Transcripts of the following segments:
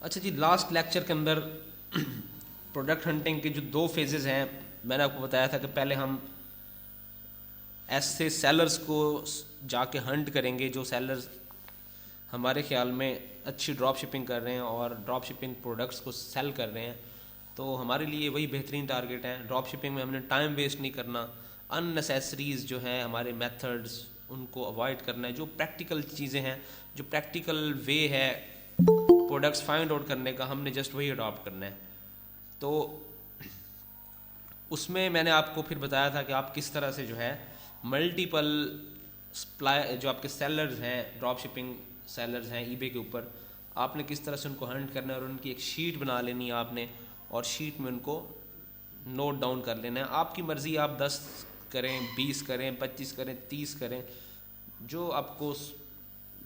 अच्छा जी, last lecture के अंदर प्रोडक्ट हंटिंग के जो दो फेजेस हैं, मैंने आपको बताया था कि पहले हम ऐसे सेलर्स को जाके हंट करेंगे जो सेलर्स हमारे ख्याल में अच्छी ड्रॉप शिपिंग कर रहे हैं और ड्रॉप शिपिंग प्रोडक्ट्स को सेल कर रहे हैं। तो हमारे लिए वही बेहतरीन टारगेट है। ड्रॉप शिपिंग में हमने टाइम वेस्ट नहीं करना, अननेसेसरीज जो हैं हमारे मेथड्स उनको अवॉइड करना है। जो प्रैक्टिकल चीज़ें हैं, जो प्रैक्टिकल वे है प्रोडक्ट्स फाइंड आउट करने का, हमने जस्ट वही अडॉप्ट करना है। तो उसमें मैंने आपको फिर बताया था कि आप किस तरह से जो है मल्टीपल सप्लाई जो आपके सेलर्स हैं, ड्रॉप शिपिंग सेलर्स हैं ईबे के ऊपर, आपने किस तरह से उनको हंट करना है और उनकी एक शीट बना लेनी है आपने, और शीट में उनको नोट डाउन कर लेना है। आपकी मर्ज़ी, आप 10 करें, 20 करें, 25 करें, 30 करें, जो आपको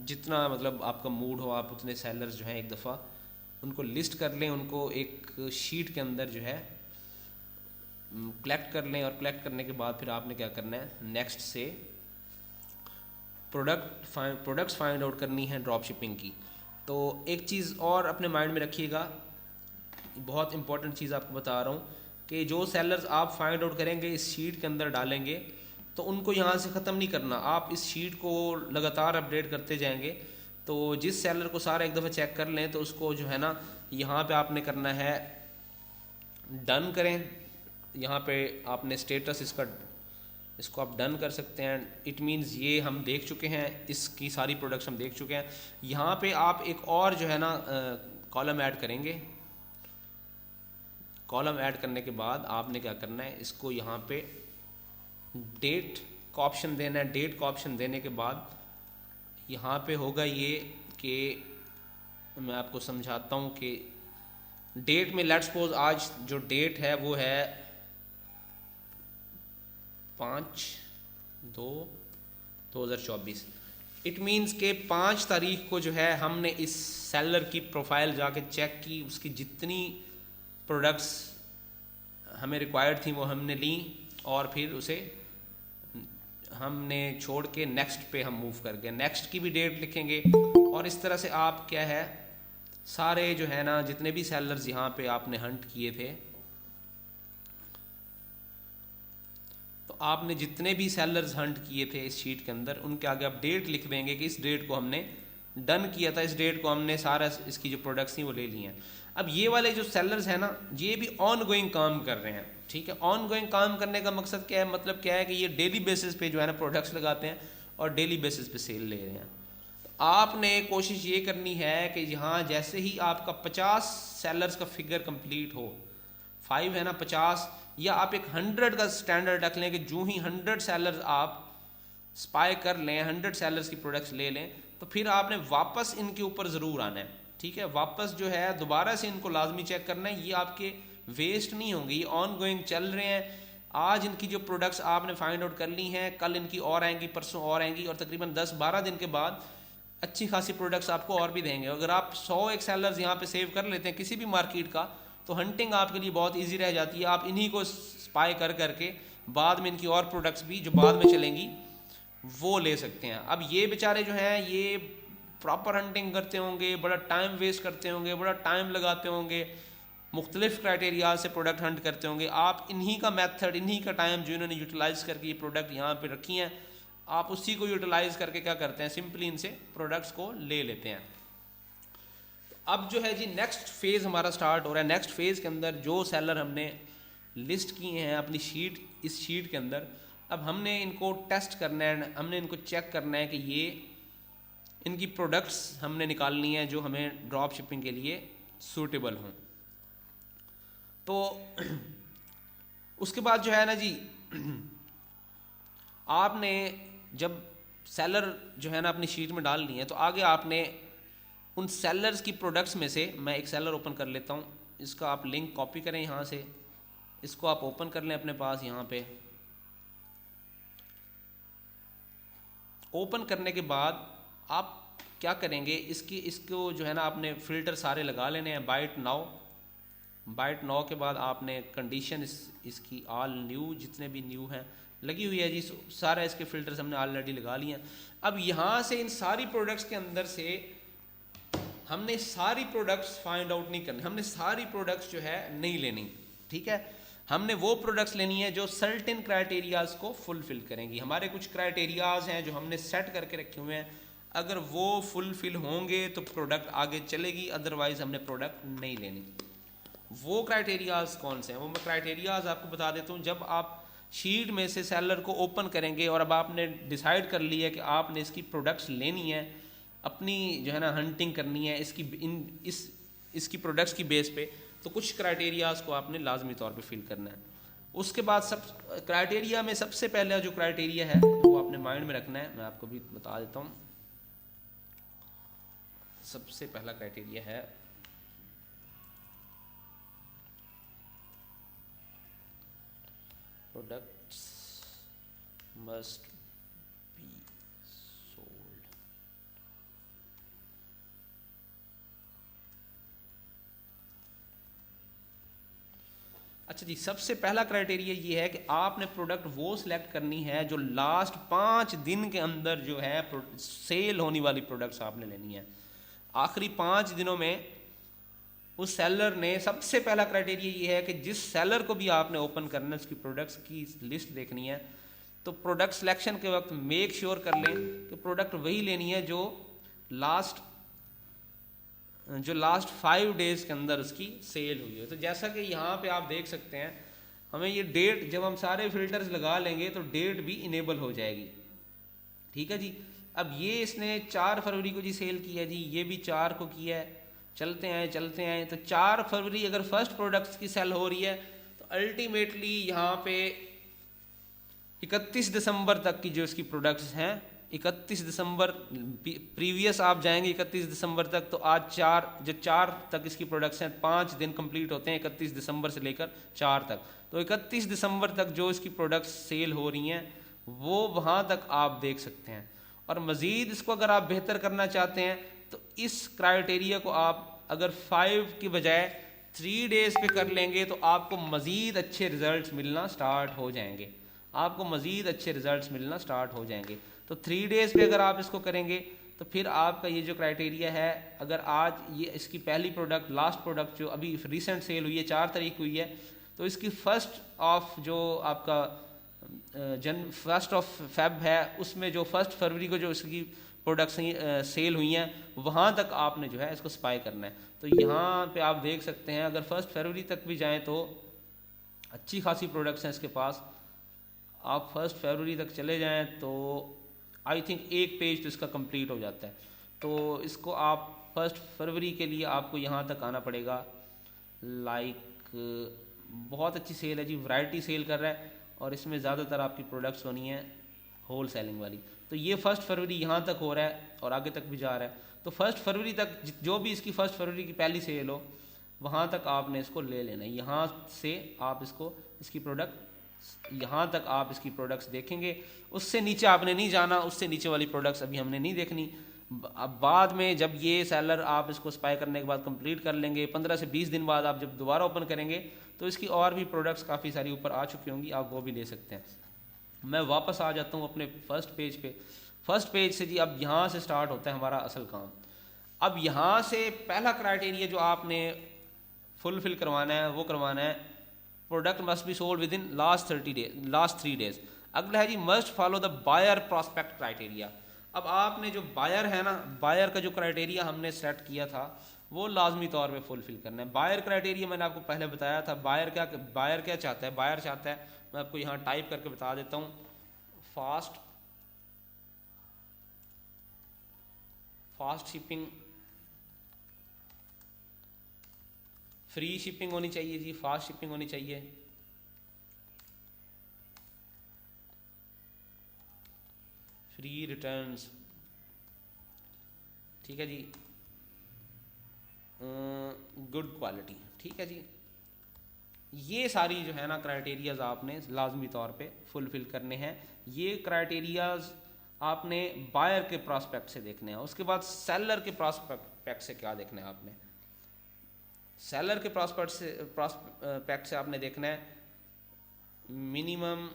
जितना मतलब आपका मूड हो, आप उतने सेलर्स जो हैं एक दफ़ा उनको लिस्ट कर लें, उनको एक शीट के अंदर जो है कलेक्ट कर लें। और कलेक्ट करने के बाद फिर आपने क्या करना है, नेक्स्ट से प्रोडक्ट्स फाइंड आउट करनी है ड्रॉप शिपिंग की। तो एक चीज़ और अपने माइंड में रखिएगा, बहुत इंपॉर्टेंट चीज़ आपको बता रहा हूँ कि जो सेलर्स आप फाइंड आउट करेंगे, इस शीट के अंदर डालेंगे, तो उनको यहाँ से ख़त्म नहीं करना। आप इस शीट को लगातार अपडेट करते जाएंगे। तो जिस सेलर को सारा एक दफ़ा चेक कर लें तो उसको जो है ना, यहाँ पे आपने करना है डन करें। यहाँ पे आपने स्टेटस इसको आप डन कर सकते हैं। इट मीन्स ये हम देख चुके हैं, इसकी सारी प्रोडक्ट्स हम देख चुके हैं। यहाँ पे आप एक और जो है ना कॉलम ऐड करेंगे। कॉलम ऐड करने के बाद आपने क्या करना है, इसको यहाँ पे डेट का ऑप्शन देना है। डेट का ऑप्शन देने के बाद यहाँ पे होगा ये कि मैं आपको समझाता हूँ कि डेट में लेट्स सपोज आज जो डेट है वो है 5/2/2024। इट मीन्स के 5 तारीख को जो है हमने इस सेलर की प्रोफाइल जाके चेक की, उसकी जितनी प्रोडक्ट्स हमें रिक्वायर्ड थी वो हमने ली, और फिर उसे हमने छोड़ के नेक्स्ट पे हम मूव कर गए। नेक्स्ट की भी डेट लिखेंगे, और इस तरह से आप क्या है सारे जो है ना जितने भी सेलर्स यहाँ पे आपने हंट किए थे, तो आपने जितने भी सेलर्स हंट किए थे इस शीट के अंदर, उनके आगे आप डेट लिख देंगे कि इस डेट को हमने डन किया था, इस डेट को हमने सारा इसकी जो प्रोडक्ट्स थी वो ले ली हैं। अब ये वाले जो सेलर्स हैं ना, ये भी ऑन गोइंग काम कर रहे हैं। ठीक है, ऑन गोइंग काम करने का मकसद क्या है, मतलब क्या है कि ये डेली बेसिस पे जो है ना प्रोडक्ट्स लगाते हैं और डेली बेसिस पे सेल ले रहे हैं। तो आपने कोशिश ये करनी है कि यहाँ जैसे ही आपका 50 सेलर्स का फिगर कंप्लीट हो, 5 है ना 50, या आप एक 100 का स्टैंडर्ड रख लें कि जो ही 100 सेलर्स आप स्पाई कर लें, 100 सेलर्स की प्रोडक्ट्स ले लें, तो फिर आपने वापस इनके ऊपर ज़रूर आना है। ठीक है, वापस जो है दोबारा से इनको लाजमी चेक करना है। ये आपके वेस्ट नहीं होंगे, ये ऑन गोइंग चल रहे हैं। आज इनकी जो प्रोडक्ट्स आपने फाइंड आउट कर ली हैं, कल इनकी और आएंगी, परसों और आएंगी, और तकरीबन 10-12 दिन के बाद अच्छी खासी प्रोडक्ट्स आपको और भी देंगे। अगर आप 100 एक सेलर्स यहाँ पे सेव कर लेते हैं किसी भी मार्केट का, तो हंटिंग आपके लिए बहुत ईजी रह जाती है। आप इन्हीं को स्पाई कर करके बाद में इनकी और प्रोडक्ट्स भी जो बाद में चलेंगी वो ले सकते हैं। अब ये बेचारे जो हैं ये प्रॉपर हंटिंग करते होंगे, बड़ा टाइम वेस्ट करते होंगे, बड़ा टाइम लगाते होंगे, मुख्तलिफ क्राइटेरिया से प्रोडक्ट हंट करते होंगे। आप इन्हीं का मेथड, इन्हीं का टाइम जो इन्होंने यूटिलाइज़ करके ये प्रोडक्ट यहाँ पे रखी हैं, आप उसी को यूटिलाइज़ करके क्या करते हैं, सिंपली इनसे प्रोडक्ट्स को ले लेते हैं। अब जो है जी नेक्स्ट फेज़ हमारा स्टार्ट हो रहा है। नेक्स्ट फेज़ के अंदर जो सेलर हमने लिस्ट किए हैं अपनी शीट, इस शीट के अंदर, अब हमने इनको टेस्ट करना है, हमने इनको चेक करना है कि ये इनकी प्रोडक्ट्स हमने निकालनी है जो हमें ड्रॉप शिपिंग के लिए सूटेबल हों। तो उसके बाद जो है ना जी आपने जब सेलर जो है ना अपनी शीट में डाल ली है, तो आगे आपने उन सेलर्स की प्रोडक्ट्स में से, मैं एक सेलर ओपन कर लेता हूँ, इसका आप लिंक कॉपी करें यहाँ से, इसको आप ओपन कर लें अपने पास। यहाँ पे ओपन करने के बाद आप क्या करेंगे, इसको जो है ना आपने फ़िल्टर सारे लगा लेने हैं। बाइट नाउ के बाद आपने कंडीशन इसकी ऑल न्यू, जितने भी न्यू हैं लगी हुई है जी, सारा इसके फ़िल्टर्स हमने ऑलरेडी लगा लिए हैं। अब यहाँ से इन सारी प्रोडक्ट्स के अंदर से हमने सारी प्रोडक्ट्स फाइंड आउट नहीं करनी, हमने सारी प्रोडक्ट्स जो है नहीं लेनी, ठीक है। हमने वो प्रोडक्ट्स लेनी है जो सर्टेन क्राइटेरियाज को फुलफिल करेंगी। हमारे कुछ क्राइटेरियाज हैं जो हमने सेट करके रखे हुए हैं, अगर वो फुलफिल होंगे तो प्रोडक्ट आगे चलेगी, अदरवाइज हमने प्रोडक्ट नहीं लेनी। वो क्राइटेरियाज कौन से हैं, वो मैं क्राइटेरियाज आपको बता देता हूँ। जब आप शीट में से सेलर को ओपन करेंगे और अब आपने डिसाइड कर लिया कि आपने इसकी प्रोडक्ट्स लेनी है, अपनी जो है ना हंटिंग करनी है इसकी प्रोडक्ट्स की बेस पे, तो कुछ क्राइटेरियाज को आपने लाजमी तौर पे फिल करना है। उसके बाद सब क्राइटेरिया में सबसे पहला जो क्राइटेरिया है वो आपने माइंड में रखना है, मैं आपको भी बता देता हूँ। सबसे पहला क्राइटेरिया है प्रोडक्ट्स मस्ट बी सोल्ड। अच्छा जी, सबसे पहला क्राइटेरिया ये है कि आपने प्रोडक्ट वो सिलेक्ट करनी है जो लास्ट 5 दिन के अंदर जो है सेल होने वाली प्रोडक्ट्स आपने लेनी है। आखिरी 5 दिनों में उस सेलर ने, सबसे पहला क्राइटेरिया ये है कि जिस सेलर को भी आपने ओपन करना है उसकी प्रोडक्ट्स की लिस्ट देखनी है, तो प्रोडक्ट सिलेक्शन के वक्त मेक श्योर कर लें कि प्रोडक्ट वही लेनी है जो लास्ट 5 डेज के अंदर उसकी सेल हुई है। तो जैसा कि यहाँ पे आप देख सकते हैं, हमें ये डेट, जब हम सारे फिल्टर्स लगा लेंगे तो डेट भी इनेबल हो जाएगी, ठीक है जी। अब ये इसने 4 फरवरी को जी सेल किया जी, ये भी 4 को किया है, चलते आए तो 4 फरवरी अगर फर्स्ट प्रोडक्ट्स की सेल हो रही है तो अल्टीमेटली यहाँ पे 31 दिसंबर तक की जो इसकी प्रोडक्ट्स हैं, 31 दिसंबर प्रीवियस आप जाएंगे 31 दिसंबर तक, तो आज 4 तक इसकी प्रोडक्ट्स हैं, 5 दिन कंप्लीट होते हैं 31 दिसंबर से लेकर 4 तक। तो 31 दिसंबर तक जो इसकी प्रोडक्ट्स सेल हो रही हैं वो वहाँ तक आप देख सकते हैं। और मज़ीद इसको अगर आप बेहतर करना चाहते हैं तो इस क्राइटेरिया को आप अगर 5 की बजाय 3 डेज पे कर लेंगे तो आपको मज़ीद अच्छे रिजल्ट्स मिलना स्टार्ट हो जाएंगे, हो जाएंगे। तो 3 डेज पे अगर आप इसको करेंगे तो फिर आपका ये जो क्राइटेरिया है, अगर आज ये इसकी पहली प्रोडक्ट, लास्ट प्रोडक्ट जो अभी रिसेंट सेल हुई है 4 तारीख हुई है, तो इसकी 1 ऑफ जो आपका 1 ऑफ फेब है, उसमें जो 1 फरवरी को जो इसकी प्रोडक्ट्स सेल हुई हैं वहाँ तक आपने जो है इसको स्पाई करना है। तो यहाँ पे आप देख सकते हैं अगर 1 फरवरी तक भी जाएँ तो अच्छी खासी प्रोडक्ट्स हैं इसके पास। आप 1 फरवरी तक चले जाएं तो आई थिंक 1 पेज तो इसका कंप्लीट हो जाता है। तो इसको आप 1 फरवरी के लिए आपको यहाँ तक आना पड़ेगा। बहुत अच्छी सेल है जी, वैरायटी सेल कर रहा है और इसमें ज़्यादातर आपकी प्रोडक्ट्स होनी है होल सेलिंग वाली। तो ये 1 फरवरी यहाँ तक हो रहा है और आगे तक भी जा रहा है। तो 1 फरवरी तक जो भी इसकी 1 फरवरी की पहली सेल हो वहाँ तक आपने इसको ले लेना है। यहाँ से आप इसकी प्रोडक्ट्स देखेंगे, उससे नीचे आपने नहीं जाना, उससे नीचे वाली प्रोडक्ट्स अभी हमने नहीं देखनी। अब बाद में जब ये सेलर आप इसको स्पाई करने के बाद कंप्लीट कर लेंगे, 15 से 20 दिन बाद आप जब दोबारा ओपन करेंगे तो इसकी और भी प्रोडक्ट्स काफ़ी सारी ऊपर आ चुकी होंगी, आप वो भी ले सकते हैं। मैं वापस आ जाता हूँ अपने फर्स्ट पेज पे। फर्स्ट पेज से जी अब यहाँ से स्टार्ट होता है हमारा असल काम। अब यहाँ से पहला क्राइटेरिया जो आपने फुलफिल करवाना है वो करवाना है product must be sold within last 3 days. अगला है जी must follow the buyer prospect criteria. अब आपने जो बायर है ना, बायर का जो क्राइटेरिया हमने सेट किया था वो लाजमी तौर पे फुलफिल करना है। बायर क्राइटेरिया मैंने आपको पहले बताया था। बायर क्या चाहता है, बायर चाहता है, मैं आपको यहाँ टाइप करके बता देता हूँ, फास्ट शिपिंग, फ्री शिपिंग होनी चाहिए जी, फास्ट शिपिंग होनी चाहिए, फ्री रिटर्न्स, ठीक है जी, गुड क्वालिटी, ठीक है जी। ये सारी जो है ना क्राइटेरियाज आपने लाजमी तौर पे फुलफिल करने हैं। ये क्राइटेरियाज आपने बायर के प्रॉस्पेक्ट से देखने हैं। उसके बाद सेलर के प्रॉस्पेक्ट से क्या देखना है आपने, सेलर के प्रॉस्पेक्ट से आपने देखना है मिनिमम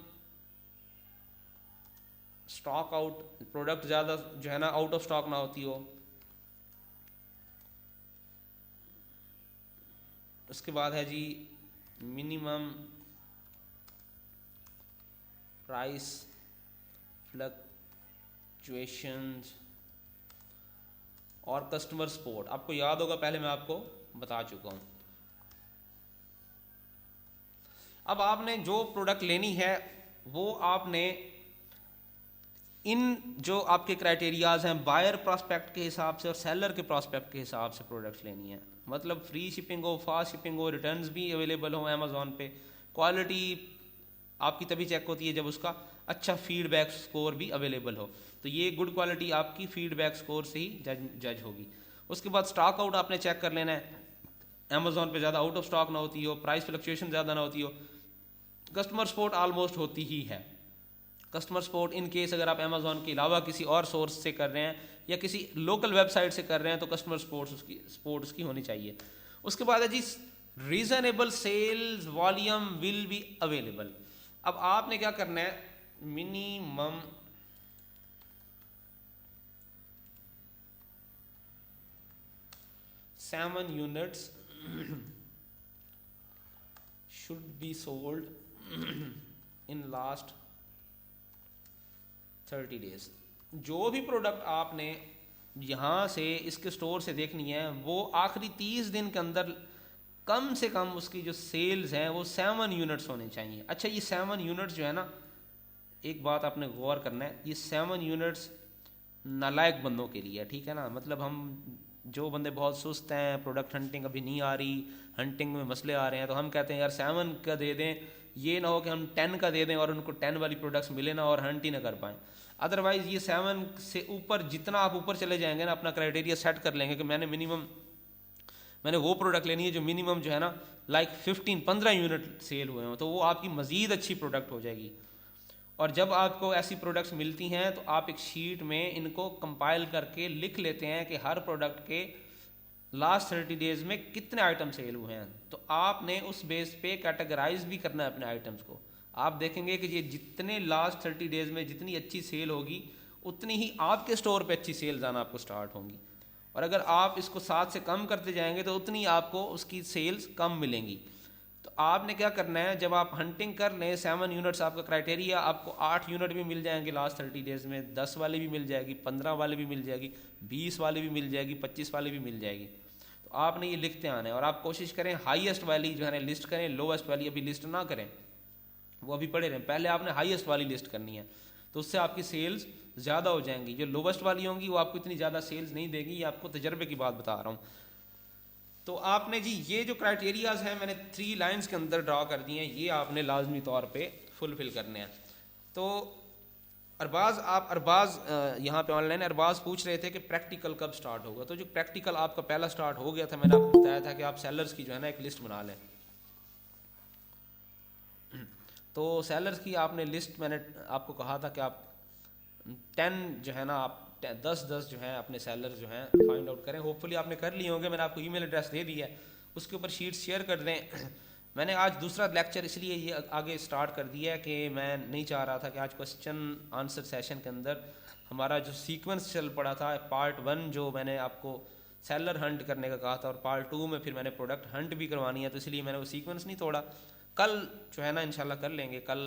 स्टॉक आउट, प्रोडक्ट ज़्यादा जो है ना आउट ऑफ स्टॉक ना होती हो, उसके बाद है जी मिनिमम प्राइस फ्लक्चुएशंस और कस्टमर सपोर्ट। आपको याद होगा पहले मैं आपको बता चुका हूँ। अब आपने जो प्रोडक्ट लेनी है वो आपने इन जो आपके क्राइटेरियाज हैं बायर प्रॉस्पेक्ट के हिसाब से और सेलर के प्रॉस्पेक्ट के हिसाब से प्रोडक्ट्स लेनी है। मतलब फ्री शिपिंग हो, फास्ट शिपिंग हो, रिटर्न्स भी अवेलेबल हो अमेज़ॉन पे। क्वालिटी आपकी तभी चेक होती है जब उसका अच्छा फीडबैक स्कोर भी अवेलेबल हो। तो ये गुड क्वालिटी आपकी फीडबैक स्कोर से ही जज होगी। उसके बाद स्टॉक आउट आपने चेक कर लेना है, अमेज़ॉन पे ज़्यादा आउट ऑफ स्टॉक ना होती हो, प्राइस फ्लक्चुएशन ज़्यादा ना होती हो। कस्टमर सपोर्ट ऑलमोस्ट होती ही है। कस्टमर सपोर्ट इन केस अगर आप अमेज़ॉन के अलावा किसी और सोर्स से कर रहे हैं या किसी लोकल वेबसाइट से कर रहे हैं तो कस्टमर सपोर्ट उसकी होनी चाहिए। उसके बाद है जी reasonable sales volume will be available. अब आपने क्या करना है, minimum seven units should be sold in last 30 days. जो भी प्रोडक्ट आपने यहाँ से इसके स्टोर से देखनी है वो आखिरी 30 दिन के अंदर कम से कम उसकी जो सेल्स हैं वो 7 यूनिट्स होने चाहिए। अच्छा, ये 7 यूनिट्स जो है ना, एक बात आपने गौर करना है, ये 7 यूनिट्स नालायक बंदों के लिए, ठीक है ना। मतलब हम जो बंदे बहुत सुस्त हैं, प्रोडक्ट हंटिंग अभी नहीं आ रही, हंटिंग में मसले आ रहे हैं, तो हम कहते हैं यार 7 का दे दें। ये ना हो कि हम 10 का दे दें और उनको 10 वाली प्रोडक्ट्स मिले ना और हंट ही ना कर पाएँ। अदरवाइज़ ये 7 से ऊपर जितना आप ऊपर चले जाएंगे ना, अपना क्राइटेरिया सेट कर लेंगे कि मैंने वो प्रोडक्ट लेनी है जो मिनिमम जो है ना लाइक 15 यूनिट सेल हुए हों, तो वो आपकी मज़ीद अच्छी प्रोडक्ट हो जाएगी। और जब आपको ऐसी प्रोडक्ट्स मिलती हैं तो आप एक शीट में इनको कंपाइल करके लिख लेते हैं कि हर प्रोडक्ट के लास्ट 30 डेज़ में कितने आइटम सेल हुए हैं। तो आपने उस बेस पे कैटेगराइज भी करना है अपने आइटम्स को। आप देखेंगे कि ये जितने लास्ट 30 डेज़ में जितनी अच्छी सेल होगी उतनी ही आपके स्टोर पे अच्छी सेल्स आना आपको स्टार्ट होंगी। और अगर आप इसको 7 से कम करते जाएंगे तो उतनी आपको उसकी सेल्स कम मिलेंगी। तो आपने क्या करना है, जब आप हंटिंग कर लें 7 यूनिट्स आपका क्राइटेरिया, आपको 8 यूनिट भी मिल जाएंगे लास्ट 30 डेज़ में, 10 वाली भी मिल जाएगी, 15 वाली भी मिल जाएगी, 20 वाली भी मिल जाएगी, 25 वाली भी मिल जाएगी। तो आपने ये लिखते आना है और आप कोशिश करें हाईएस्ट वाली जो है ना लिस्ट करें, लोवेस्ट वाली अभी लिस्ट ना करें, वो अभी पड़े रहें। पहले आपने हाईएस्ट वाली लिस्ट करनी है, तो उससे आपकी सेल्स ज़्यादा हो जाएंगी। जो लोवेस्ट वाली होंगी वो आपको इतनी ज़्यादा सेल्स नहीं देगी, ये आपको तजर्बे की बात बता रहा हूँ। तो आपने जी ये जो क्राइटेरियाज हैं मैंने 3 लाइंस के अंदर ड्रा कर दिए हैं, ये आपने लाजमी तौर पे फुलफिल करने हैं। तो अरबाज यहाँ पे ऑनलाइन अरबाज पूछ रहे थे कि प्रैक्टिकल कब स्टार्ट होगा। तो जो प्रैक्टिकल आपका पहला स्टार्ट हो गया था, मैंने आपको बताया था कि आप सेलर्स की जो है ना एक लिस्ट बना लें। तो सेलर्स की आपने लिस्ट, मैंने आपको कहा था कि आप 10 जो है ना, आप 10 जो हैं अपने सेलर्स जो हैं फाइंड आउट करें। होपफुली आपने कर लिए होंगे, मैंने आपको ईमेल एड्रेस दे दिया है, उसके ऊपर शीट शेयर कर दें। मैंने आज दूसरा लेक्चर इसलिए ये आगे स्टार्ट कर दिया है कि मैं नहीं चाह रहा था कि आज क्वेश्चन आंसर सेशन के अंदर हमारा जो सीक्वेंस चल पड़ा था, पार्ट 1 जो मैंने आपको सेलर हंट करने का कहा था और पार्ट 2 में फिर मैंने प्रोडक्ट हंट भी करवानी है, तो इसलिए मैंने वो सीक्वेंस नहीं तोड़ा। कल जो है ना इंशाल्लाह कर लेंगे, कल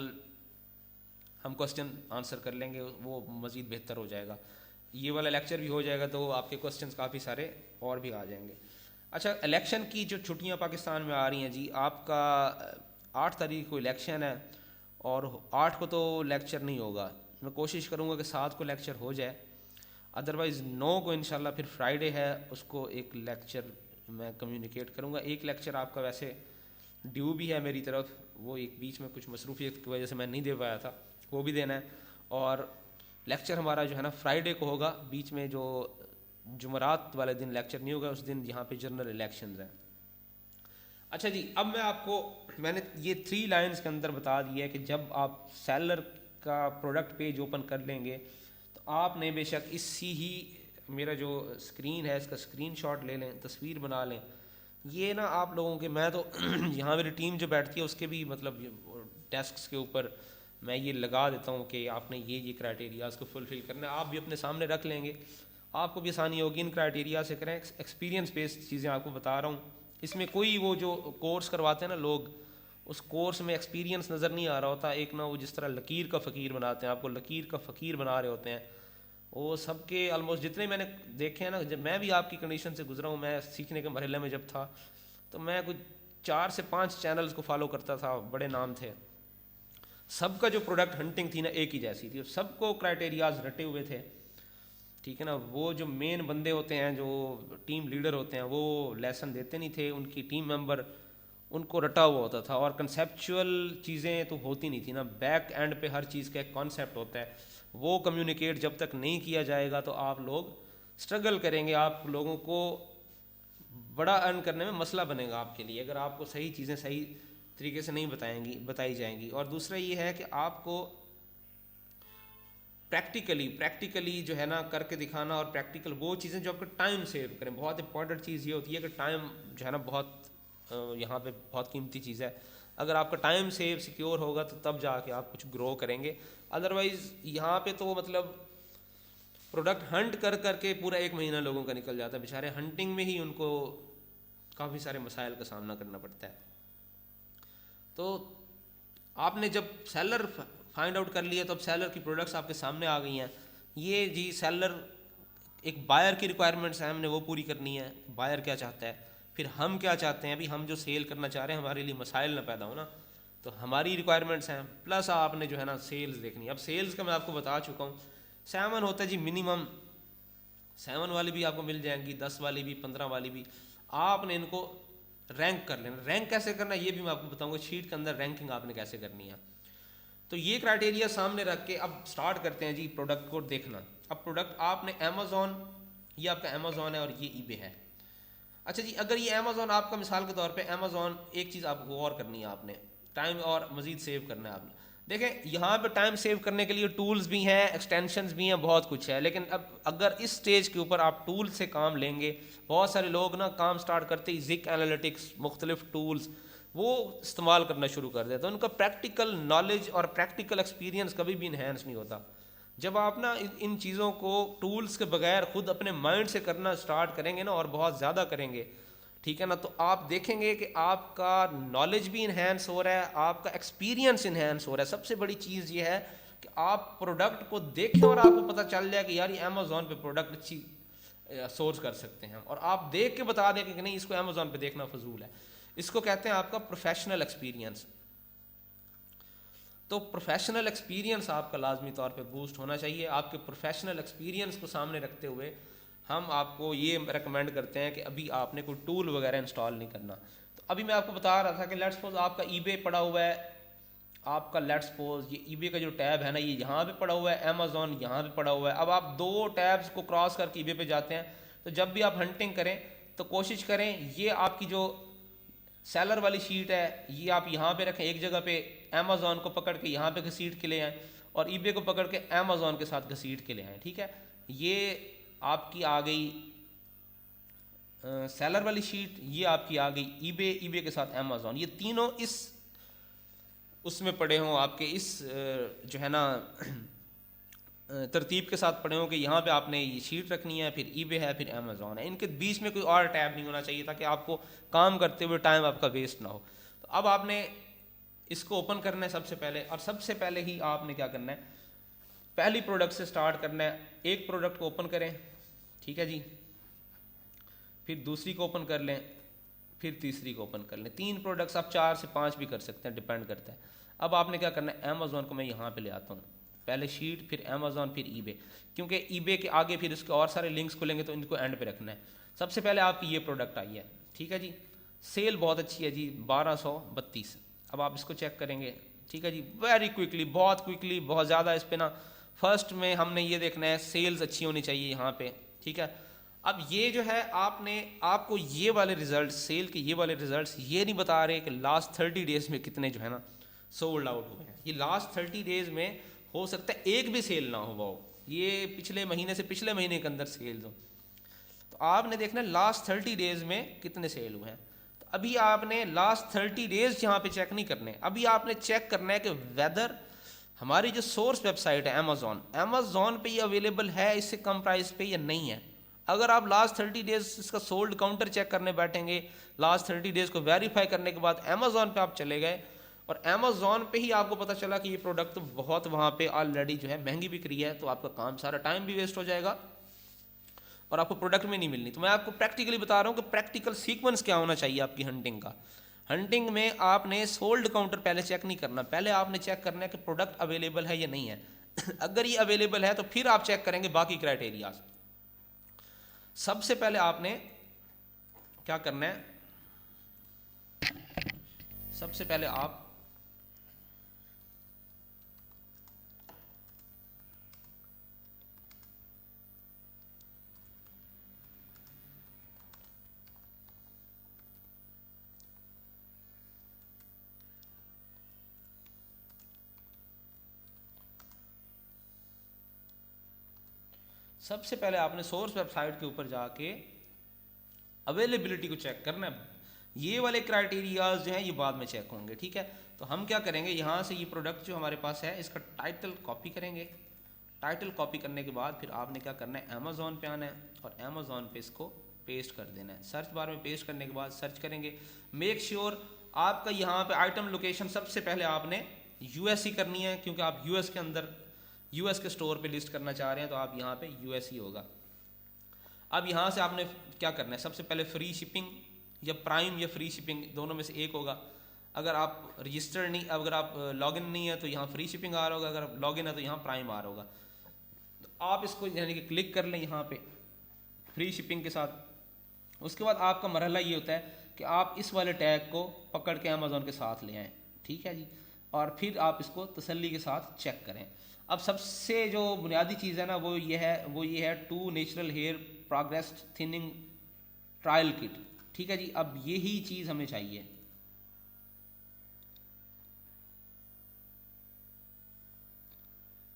हम क्वेश्चन आंसर कर लेंगे, वो मज़ीद बेहतर हो जाएगा। ये वाला लेक्चर भी हो जाएगा तो आपके क्वेश्चंस काफ़ी सारे और भी आ जाएंगे। अच्छा, इलेक्शन की जो छुट्टियां पाकिस्तान में आ रही हैं जी, आपका 8 तारीख को इलेक्शन है और 8 को तो लेक्चर नहीं होगा। मैं कोशिश करूँगा कि 7 को लेक्चर हो जाए, अदरवाइज़ 9 को इंशाल्लाह फिर फ्राइडे है, उसको एक लेक्चर मैं कम्युनिकेट करूँगा। एक लेक्चर आपका वैसे ड्यू भी है मेरी तरफ, वो एक बीच में कुछ मसरूफियत की वजह से मैं नहीं दे पाया था, वो भी देना है। और लेक्चर हमारा जो है ना फ्राइडे को होगा, बीच में जो जुमरात वाले दिन लेक्चर नहीं होगा, उस दिन यहाँ पे जनरल इलेक्शंस हैं। अच्छा जी, अब मैंने ये 3 लाइंस के अंदर बता दिया है कि जब आप सेलर का प्रोडक्ट पेज ओपन कर लेंगे तो आपने बेशक इसी ही मेरा जो स्क्रीन है इसका स्क्रीनशॉट ले लें, तस्वीर बना लें। ये ना आप लोगों के, मैं तो यहाँ मेरी टीम जो बैठती है उसके भी मतलब डेस्क के ऊपर मैं ये लगा देता हूँ कि आपने ये क्राइटेरियाज़ को फुलफिल करना है। आप भी अपने सामने रख लेंगे, आपको भी आसानी होगी इन क्राइटेरिया से करें। एक्सपीरियंस बेस्ड चीज़ें आपको बता रहा हूँ, इसमें कोई वो जो कोर्स करवाते हैं ना लोग, उस कोर्स में एक्सपीरियंस नज़र नहीं आ रहा होता। एक ना वो जिस तरह लकीर का फ़कीर बनाते हैं, आपको लकीर का फ़कीर बना रहे होते हैं, वो सबके ऑलमोस्ट जितने मैंने देखे हैं ना, जब मैं भी आपकी कंडीशन से गुजरा हूँ, मैं सीखने के मरहले में जब था तो मैं कुछ 4 से 5 चैनल्स को फॉलो करता था, बड़े नाम थे, सबका जो प्रोडक्ट हंटिंग थी ना एक ही जैसी थी, सबको क्राइटेरियाज रटे हुए थे, ठीक है ना। वो जो मेन बंदे होते हैं, जो टीम लीडर होते हैं, वो लेसन देते नहीं थे, उनकी टीम मेंबर उनको रटा हुआ होता था, और कंसेप्चुअल चीज़ें तो होती नहीं थी ना। बैक एंड पे हर चीज़ का एक कॉन्सेप्ट होता है, वो कम्युनिकेट जब तक नहीं किया जाएगा तो आप लोग स्ट्रगल करेंगे, आप लोगों को बड़ा अर्न करने में मसला बनेगा आपके लिए, अगर आपको सही चीज़ें सही तरीके से नहीं बताई जाएंगी। और दूसरा ये है कि आपको प्रैक्टिकली जो है ना करके दिखाना, और प्रैक्टिकल वो चीज़ें जो आपका टाइम सेव करें। बहुत इंपॉर्टेंट चीज़ ये होती है कि टाइम जो है ना बहुत यहाँ पे बहुत कीमती चीज़ है। अगर आपका टाइम सेव सिक्योर होगा तो तब जाके आप कुछ ग्रो करेंगे, अदरवाइज़ यहाँ पे तो मतलब प्रोडक्ट हंट कर करके पूरा 1 महीना लोगों का निकल जाता है, बेचारे हंटिंग में ही उनको काफ़ी सारे मसाइल का सामना करना पड़ता है। तो आपने जब सेलर फाइंड आउट कर लिया तो अब सेलर की प्रोडक्ट्स आपके सामने आ गई हैं। ये जी सेलर, एक बायर की रिक्वायरमेंट्स हैं, हमने वो पूरी करनी है, बायर क्या चाहता है, फिर हम क्या चाहते हैं, अभी हम जो सेल करना चाह रहे हैं हमारे लिए मसाइल ना पैदा हो ना, तो हमारी रिक्वायरमेंट्स हैं, प्लस आपने जो है ना सेल्स देखनी है। अब सेल्स का मैं आपको बता चुका हूँ, 7 होता है जी मिनिमम, 7 वाली भी आपको मिल जाएंगी, 10 वाली भी, 15 वाली भी, आपने इनको रैंक कर लेना। रैंक कैसे करना ये भी मैं आपको बताऊंगा, शीट के अंदर रैंकिंग आपने कैसे करनी है। तो ये क्राइटेरिया सामने रख के अब स्टार्ट करते हैं जी प्रोडक्ट को देखना। अब प्रोडक्ट आपने अमेज़ॉन, ये आपका अमेज़ॉन है और ये ईबे है। अच्छा जी, अगर ये अमेज़ॉन आपका, मिसाल के तौर पे अमेज़ॉन, एक चीज़ आपको और करनी है, आपने टाइम और मज़ीद सेव करना है आपने। देखें यहाँ पे टाइम सेव करने के लिए टूल्स भी हैं, एक्सटेंशंस भी हैं, बहुत कुछ है, लेकिन अब अगर इस स्टेज के ऊपर आप टूल से काम लेंगे, बहुत सारे लोग ना काम स्टार्ट करते ही जिक एनालिटिक्स, मुख्तलिफ टूल्स वो इस्तेमाल करना शुरू कर देते हैं, उनका प्रैक्टिकल नॉलेज और प्रैक्टिकल एक्सपीरियंस कभी भी इन्हेंस नहीं होता। जब आप ना इन चीज़ों को टूल्स के बगैर खुद अपने माइंड से करना स्टार्ट करेंगे ना, और बहुत ज़्यादा करेंगे, ठीक है ना, तो आप देखेंगे कि आपका नॉलेज भी इन्हेंस हो रहा है, आपका एक्सपीरियंस इन्हेंस हो रहा है। सबसे बड़ी चीज़ ये है कि आप प्रोडक्ट को देखें और आपको पता चल जाए कि यार ये अमेज़ॉन पे प्रोडक्ट अच्छी सोर्स कर सकते हैं, और आप देख के बता दें कि नहीं, इसको अमेज़ॉन पे देखना फजूल है। इसको कहते हैं आपका प्रोफेशनल एक्सपीरियंस। तो प्रोफेशनल एक्सपीरियंस आपका लाजमी तौर पे बूस्ट होना चाहिए। आपके प्रोफेशनल एक्सपीरियंस को सामने रखते हुए हम आपको ये रेकमेंड करते हैं कि अभी आपने कोई टूल वगैरह इंस्टॉल नहीं करना। तो अभी मैं आपको बता रहा था कि लेट्स सपोज आपका ईबे पड़ा हुआ है, आपका लेट्स सपोज ये ईबे का जो टैब है ना, ये यहाँ पे पड़ा हुआ है, अमेज़ॉन यहाँ पे पड़ा हुआ है। अब आप 2 टैब्स को क्रॉस करके ईबे पे जाते हैं, तो जब भी आप हंटिंग करें तो कोशिश करें ये आपकी जो सेलर वाली शीट है ये आप यहाँ पे रखें एक जगह पे, अमेज़ॉन को पकड़ के यहाँ पे घसीट के ले आएँ, और ईबे को पकड़ के अमेज़ॉन के साथ घसीट के ले आएँ, ठीक है। ये आपकी आ गई सेलर वाली शीट, ये आपकी आ गई ईबे के साथ अमेज़ॉन। ये तीनों इस उसमें पड़े हों आपके, इस जो है ना तरतीब के साथ पड़े हों कि यहाँ पे आपने ये शीट रखनी है, फिर ईबे है, फिर अमेज़ॉन है। इनके बीच में कोई और टैब नहीं होना चाहिए ताकि आपको काम करते हुए टाइम आपका वेस्ट ना हो। तो अब आपने इसको ओपन करना है सबसे पहले, और सबसे पहले ही आपने क्या करना है, पहली प्रोडक्ट से स्टार्ट करना है। एक प्रोडक्ट को ओपन करें, ठीक है जी, फिर दूसरी को ओपन कर लें, फिर तीसरी को ओपन कर लें। 3 प्रोडक्ट्स आप 4 से 5 भी कर सकते हैं, डिपेंड करता है। अब आपने क्या करना है, अमेज़ॉन को मैं यहाँ पे ले आता हूँ, पहले शीट, फिर अमेज़ॉन, फिर ईबे, क्योंकि ईबे के आगे फिर उसके और सारे लिंक्स खुलेंगे तो इनको एंड पे रखना है। सबसे पहले आपकी ये प्रोडक्ट आई है, ठीक है जी, सेल बहुत अच्छी है जी, 1232। अब आप इसको चेक करेंगे, ठीक है जी, वेरी क्विकली, बहुत क्विकली, बहुत ज़्यादा इस पर ना। फर्स्ट में हमने ये देखना है सेल्स अच्छी होनी चाहिए यहाँ पे, ठीक है। अब ये जो है आपको ये वाले रिजल्ट, सेल के ये वाले रिजल्ट्स ये नहीं बता रहे कि लास्ट 30 डेज में कितने जो है ना सोल्ड आउट हुए हैं। ये लास्ट 30 डेज में हो सकता है एक भी सेल ना हो, ये पिछले महीने से पिछले महीने के अंदर सेल्स हो। तो आपने देखना है लास्ट 30 डेज में कितने सेल हुए हैं। तो अभी आपने लास्ट 30 डेज यहाँ पे चेक नहीं करने, अभी आपने चेक करना है कि वेदर हमारी जो सोर्स वेबसाइट है अमेज़ॉन पे ये अवेलेबल है इससे कम प्राइस पे या नहीं है। अगर आप लास्ट 30 डेज इसका सोल्ड काउंटर चेक करने बैठेंगे, लास्ट 30 डेज को वेरीफाई करने के बाद अमेजोन पे आप चले गए और अमेजोन पे ही आपको पता चला कि ये प्रोडक्ट तो बहुत वहाँ पे ऑलरेडी जो है महंगी बिक रही है, तो आपका काम सारा टाइम भी वेस्ट हो जाएगा और आपको प्रोडक्ट में नहीं मिलनी। तो मैं आपको प्रैक्टिकली बता रहा हूँ कि प्रैक्टिकल सीक्वेंस क्या होना चाहिए आपकी हंटिंग का। हंटिंग में आपने सोल्ड काउंटर पहले चेक नहीं करना, पहले आपने चेक करना है कि प्रोडक्ट अवेलेबल है या नहीं है। अगर ये अवेलेबल है तो फिर आप चेक करेंगे बाकी क्राइटेरियाज। सबसे पहले आपने क्या करना है, सबसे पहले आप आपने सोर्स वेबसाइट के ऊपर जाके अवेलेबिलिटी को चेक करना है। ये वाले क्राइटेरियाज जो हैं ये बाद में चेक होंगे, ठीक है। तो हम क्या करेंगे, यहाँ से ये प्रोडक्ट जो हमारे पास है इसका टाइटल कॉपी करेंगे। टाइटल कॉपी करने के बाद फिर आपने क्या करना है, अमेजोन पे आना है और अमेजोन पे इसको पेस्ट कर देना है। सर्च बार में पेस्ट करने के बाद सर्च करेंगे। मेक श्योर आपका यहाँ पे आइटम लोकेशन सबसे पहले आपने यूएस ही करनी है, क्योंकि आप यूएस के अंदर यूएस के स्टोर पे लिस्ट करना चाह रहे हैं, तो आप यहाँ पे यूएस ही होगा। अब यहाँ से आपने क्या करना है, सबसे पहले फ्री शिपिंग या प्राइम या फ्री शिपिंग दोनों में से एक होगा। अगर आप रजिस्टर्ड नहीं, अगर आप लॉगिन नहीं है तो यहाँ फ्री शिपिंग आ रहा होगा, अगर लॉगिन है तो यहाँ प्राइम आ रहा होगा। तो आप इसको यानी कि क्लिक कर लें यहाँ पे फ्री शिपिंग के साथ। उसके बाद आपका मरहला ये होता है कि आप इस वाले टैग को पकड़ के अमेजोन के साथ ले आएँ, ठीक है जी। और फिर आप इसको तसल्ली के साथ चेक करें। अब सबसे जो बुनियादी चीज़ है ना वो ये है 2 natural hair progress thinning trial kit, ठीक है जी। अब यही चीज़ हमें चाहिए,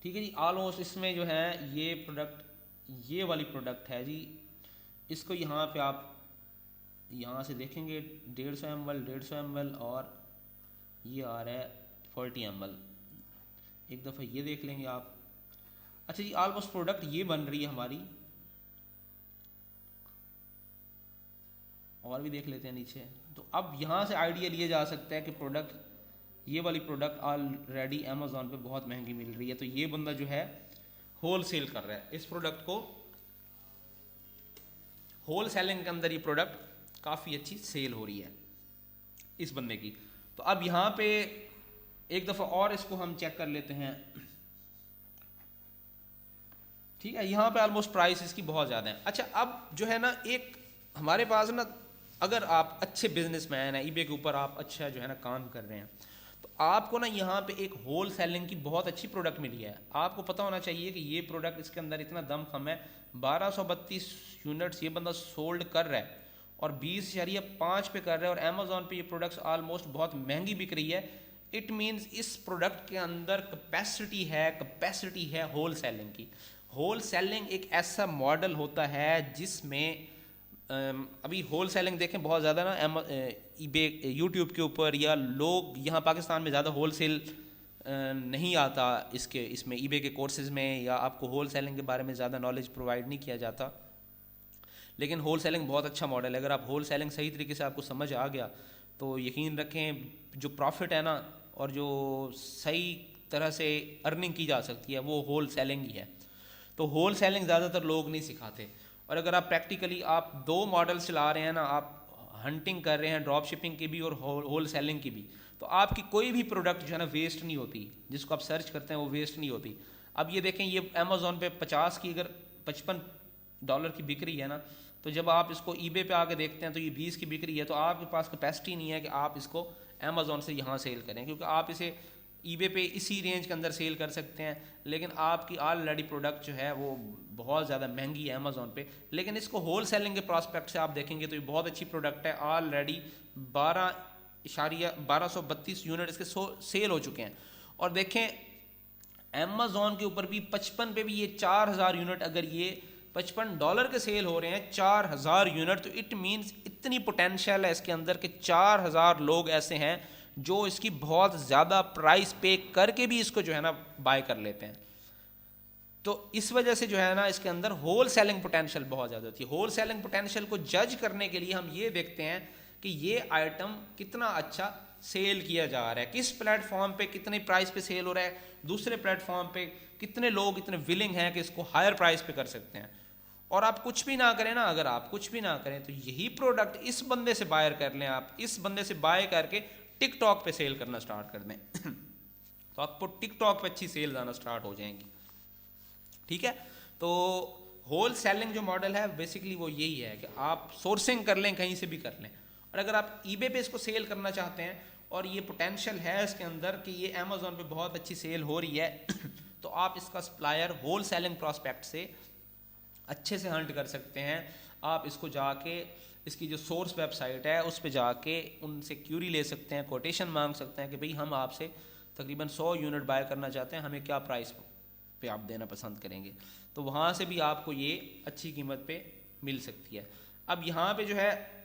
ठीक है जी। ऑलमोस्ट इसमें जो है ये प्रोडक्ट, ये वाली प्रोडक्ट है जी। इसको यहाँ पे आप यहाँ से देखेंगे 150 ml और ये आ रहा है 40 ml। एक दफ़ा ये देख लेंगे आप। अच्छा जी, ऑलमोस्ट प्रोडक्ट ये बन रही है हमारी, और भी देख लेते हैं नीचे। तो अब यहाँ से आइडिया लिया जा सकता है कि प्रोडक्ट, ये वाली प्रोडक्ट ऑलरेडी अमेजोन पे बहुत महंगी मिल रही है, तो ये बंदा जो है होल सेल कर रहा है इस प्रोडक्ट को। होल सेलिंग के अंदर ये प्रोडक्ट काफ़ी अच्छी सेल हो रही है इस बंदे की। तो अब यहाँ पे एक दफ़ा और इसको हम चेक कर लेते हैं, ठीक है। यहाँ पे ऑलमोस्ट प्राइस इसकी बहुत ज़्यादा है। अच्छा, अब जो है ना एक हमारे पास ना, अगर आप अच्छे बिजनेसमैन हैं, ईबे के ऊपर आप अच्छा जो है ना काम कर रहे हैं, तो आपको ना यहाँ पे एक होल सेलिंग की बहुत अच्छी प्रोडक्ट मिली है। आपको पता होना चाहिए कि ये प्रोडक्ट, इसके अंदर इतना दम खम है। 1232 यूनिट्स ये बंदा सोल्ड कर रहा है और 20.5 पे कर रहा है, और अमेजोन पे ये प्रोडक्ट्स ऑलमोस्ट बहुत महंगी बिक रही है। इट मीन्स इस प्रोडक्ट के अंदर कैपेसिटी है होल सेलिंग की। होल सेलिंग एक ऐसा मॉडल होता है जिसमें अभी होल सेलिंग देखें बहुत ज़्यादा ना ईबे यूट्यूब के ऊपर, या लोग यहाँ पाकिस्तान में ज़्यादा होल सेल नहीं आता इसमें ईबे के कोर्सेज़ में, या आपको होल सेलिंग के बारे में ज़्यादा नॉलेज प्रोवाइड नहीं किया जाता। लेकिन होल सेलिंग बहुत अच्छा मॉडल है। अगर आप होल सेलिंग सही तरीके से आपको समझ आ गया तो यकीन रखें जो प्रॉफिट है ना, और जो सही तरह से अर्निंग की जा सकती है वो होल सेलिंग ही है। तो होल सेलिंग ज़्यादातर लोग नहीं सिखाते। और अगर आप प्रैक्टिकली आप 2 मॉडल चला रहे हैं ना, आप हंटिंग कर रहे हैं ड्रॉप शिपिंग की भी और होल सेलिंग की भी, तो आपकी कोई भी प्रोडक्ट जो है ना वेस्ट नहीं होती, जिसको आप सर्च करते हैं वो वेस्ट नहीं होती। अब ये देखें, ये अमेजोन पे 50 की अगर $55 की बिक रही है ना, तो जब आप इसको ईबे पे आके देखते हैं तो ये 20 की बिक रही है। तो आपके पास कैपेसिटी नहीं है कि आप इसको अमेजोन से यहाँ सेल करें, क्योंकि आप इसे ईबे पे इसी रेंज के अंदर सेल कर सकते हैं, लेकिन आपकी ऑलरेडी प्रोडक्ट जो है वो बहुत ज़्यादा महंगी है अमेजोन पे। लेकिन इसको होल सेलिंग के प्रॉस्पेक्ट से आप देखेंगे तो ये बहुत अच्छी प्रोडक्ट है। ऑलरेडी 1232 यूनिट इसके सेल हो चुके हैं। और देखें अमेजोन के ऊपर भी 55 पे भी ये 4000 यूनिट, अगर ये $55 के सेल हो रहे हैं 4000 यूनिट, तो इट मीन्स इतनी पोटेंशियल है इसके अंदर कि 4000 लोग ऐसे हैं जो इसकी बहुत ज़्यादा प्राइस पे करके भी इसको जो है ना बाय कर लेते हैं। तो इस वजह से जो है ना इसके अंदर होल सेलिंग पोटेंशियल बहुत ज़्यादा होती है। होल सेलिंग पोटेंशियल को जज करने के लिए हम ये देखते हैं कि ये आइटम कितना अच्छा सेल किया जा रहा है, किस प्लेटफॉर्म पे कितने प्राइस पे सेल हो रहा है, दूसरे प्लेटफॉर्म पे कितने लोग इतने विलिंग हैं कि इसको हायर प्राइस पे कर सकते हैं। और आप कुछ भी ना करें ना, अगर आप कुछ भी ना करें तो यही प्रोडक्ट इस बंदे से बायर कर लें, आप इस बंदे से बाय करके टिकटॉक पे सेल करना स्टार्ट कर दें तो आपको टिकटॉक पे अच्छी सेल आना स्टार्ट हो जाएंगी। ठीक है, तो होल सेलिंग जो मॉडल है बेसिकली वो यही है कि आप सोर्सिंग कर लें, कहीं से भी कर लें, और अगर आप ईबे पे इसको सेल करना चाहते हैं और ये पोटेंशियल है इसके अंदर कि ये अमेजोन पे बहुत अच्छी सेल हो रही है तो आप इसका सप्लायर होल सेलिंग प्रोस्पेक्ट से अच्छे से हंट कर सकते हैं। आप इसको जाके इसकी जो सोर्स वेबसाइट है उस पर जाके उनसे क्यूरी ले सकते हैं, कोटेशन मांग सकते हैं कि भाई हम आपसे तकरीबन 100 यूनिट बाय करना चाहते हैं, हमें क्या प्राइस पे आप देना पसंद करेंगे, तो वहाँ से भी आपको ये अच्छी कीमत पे मिल सकती है। अब यहाँ पे जो है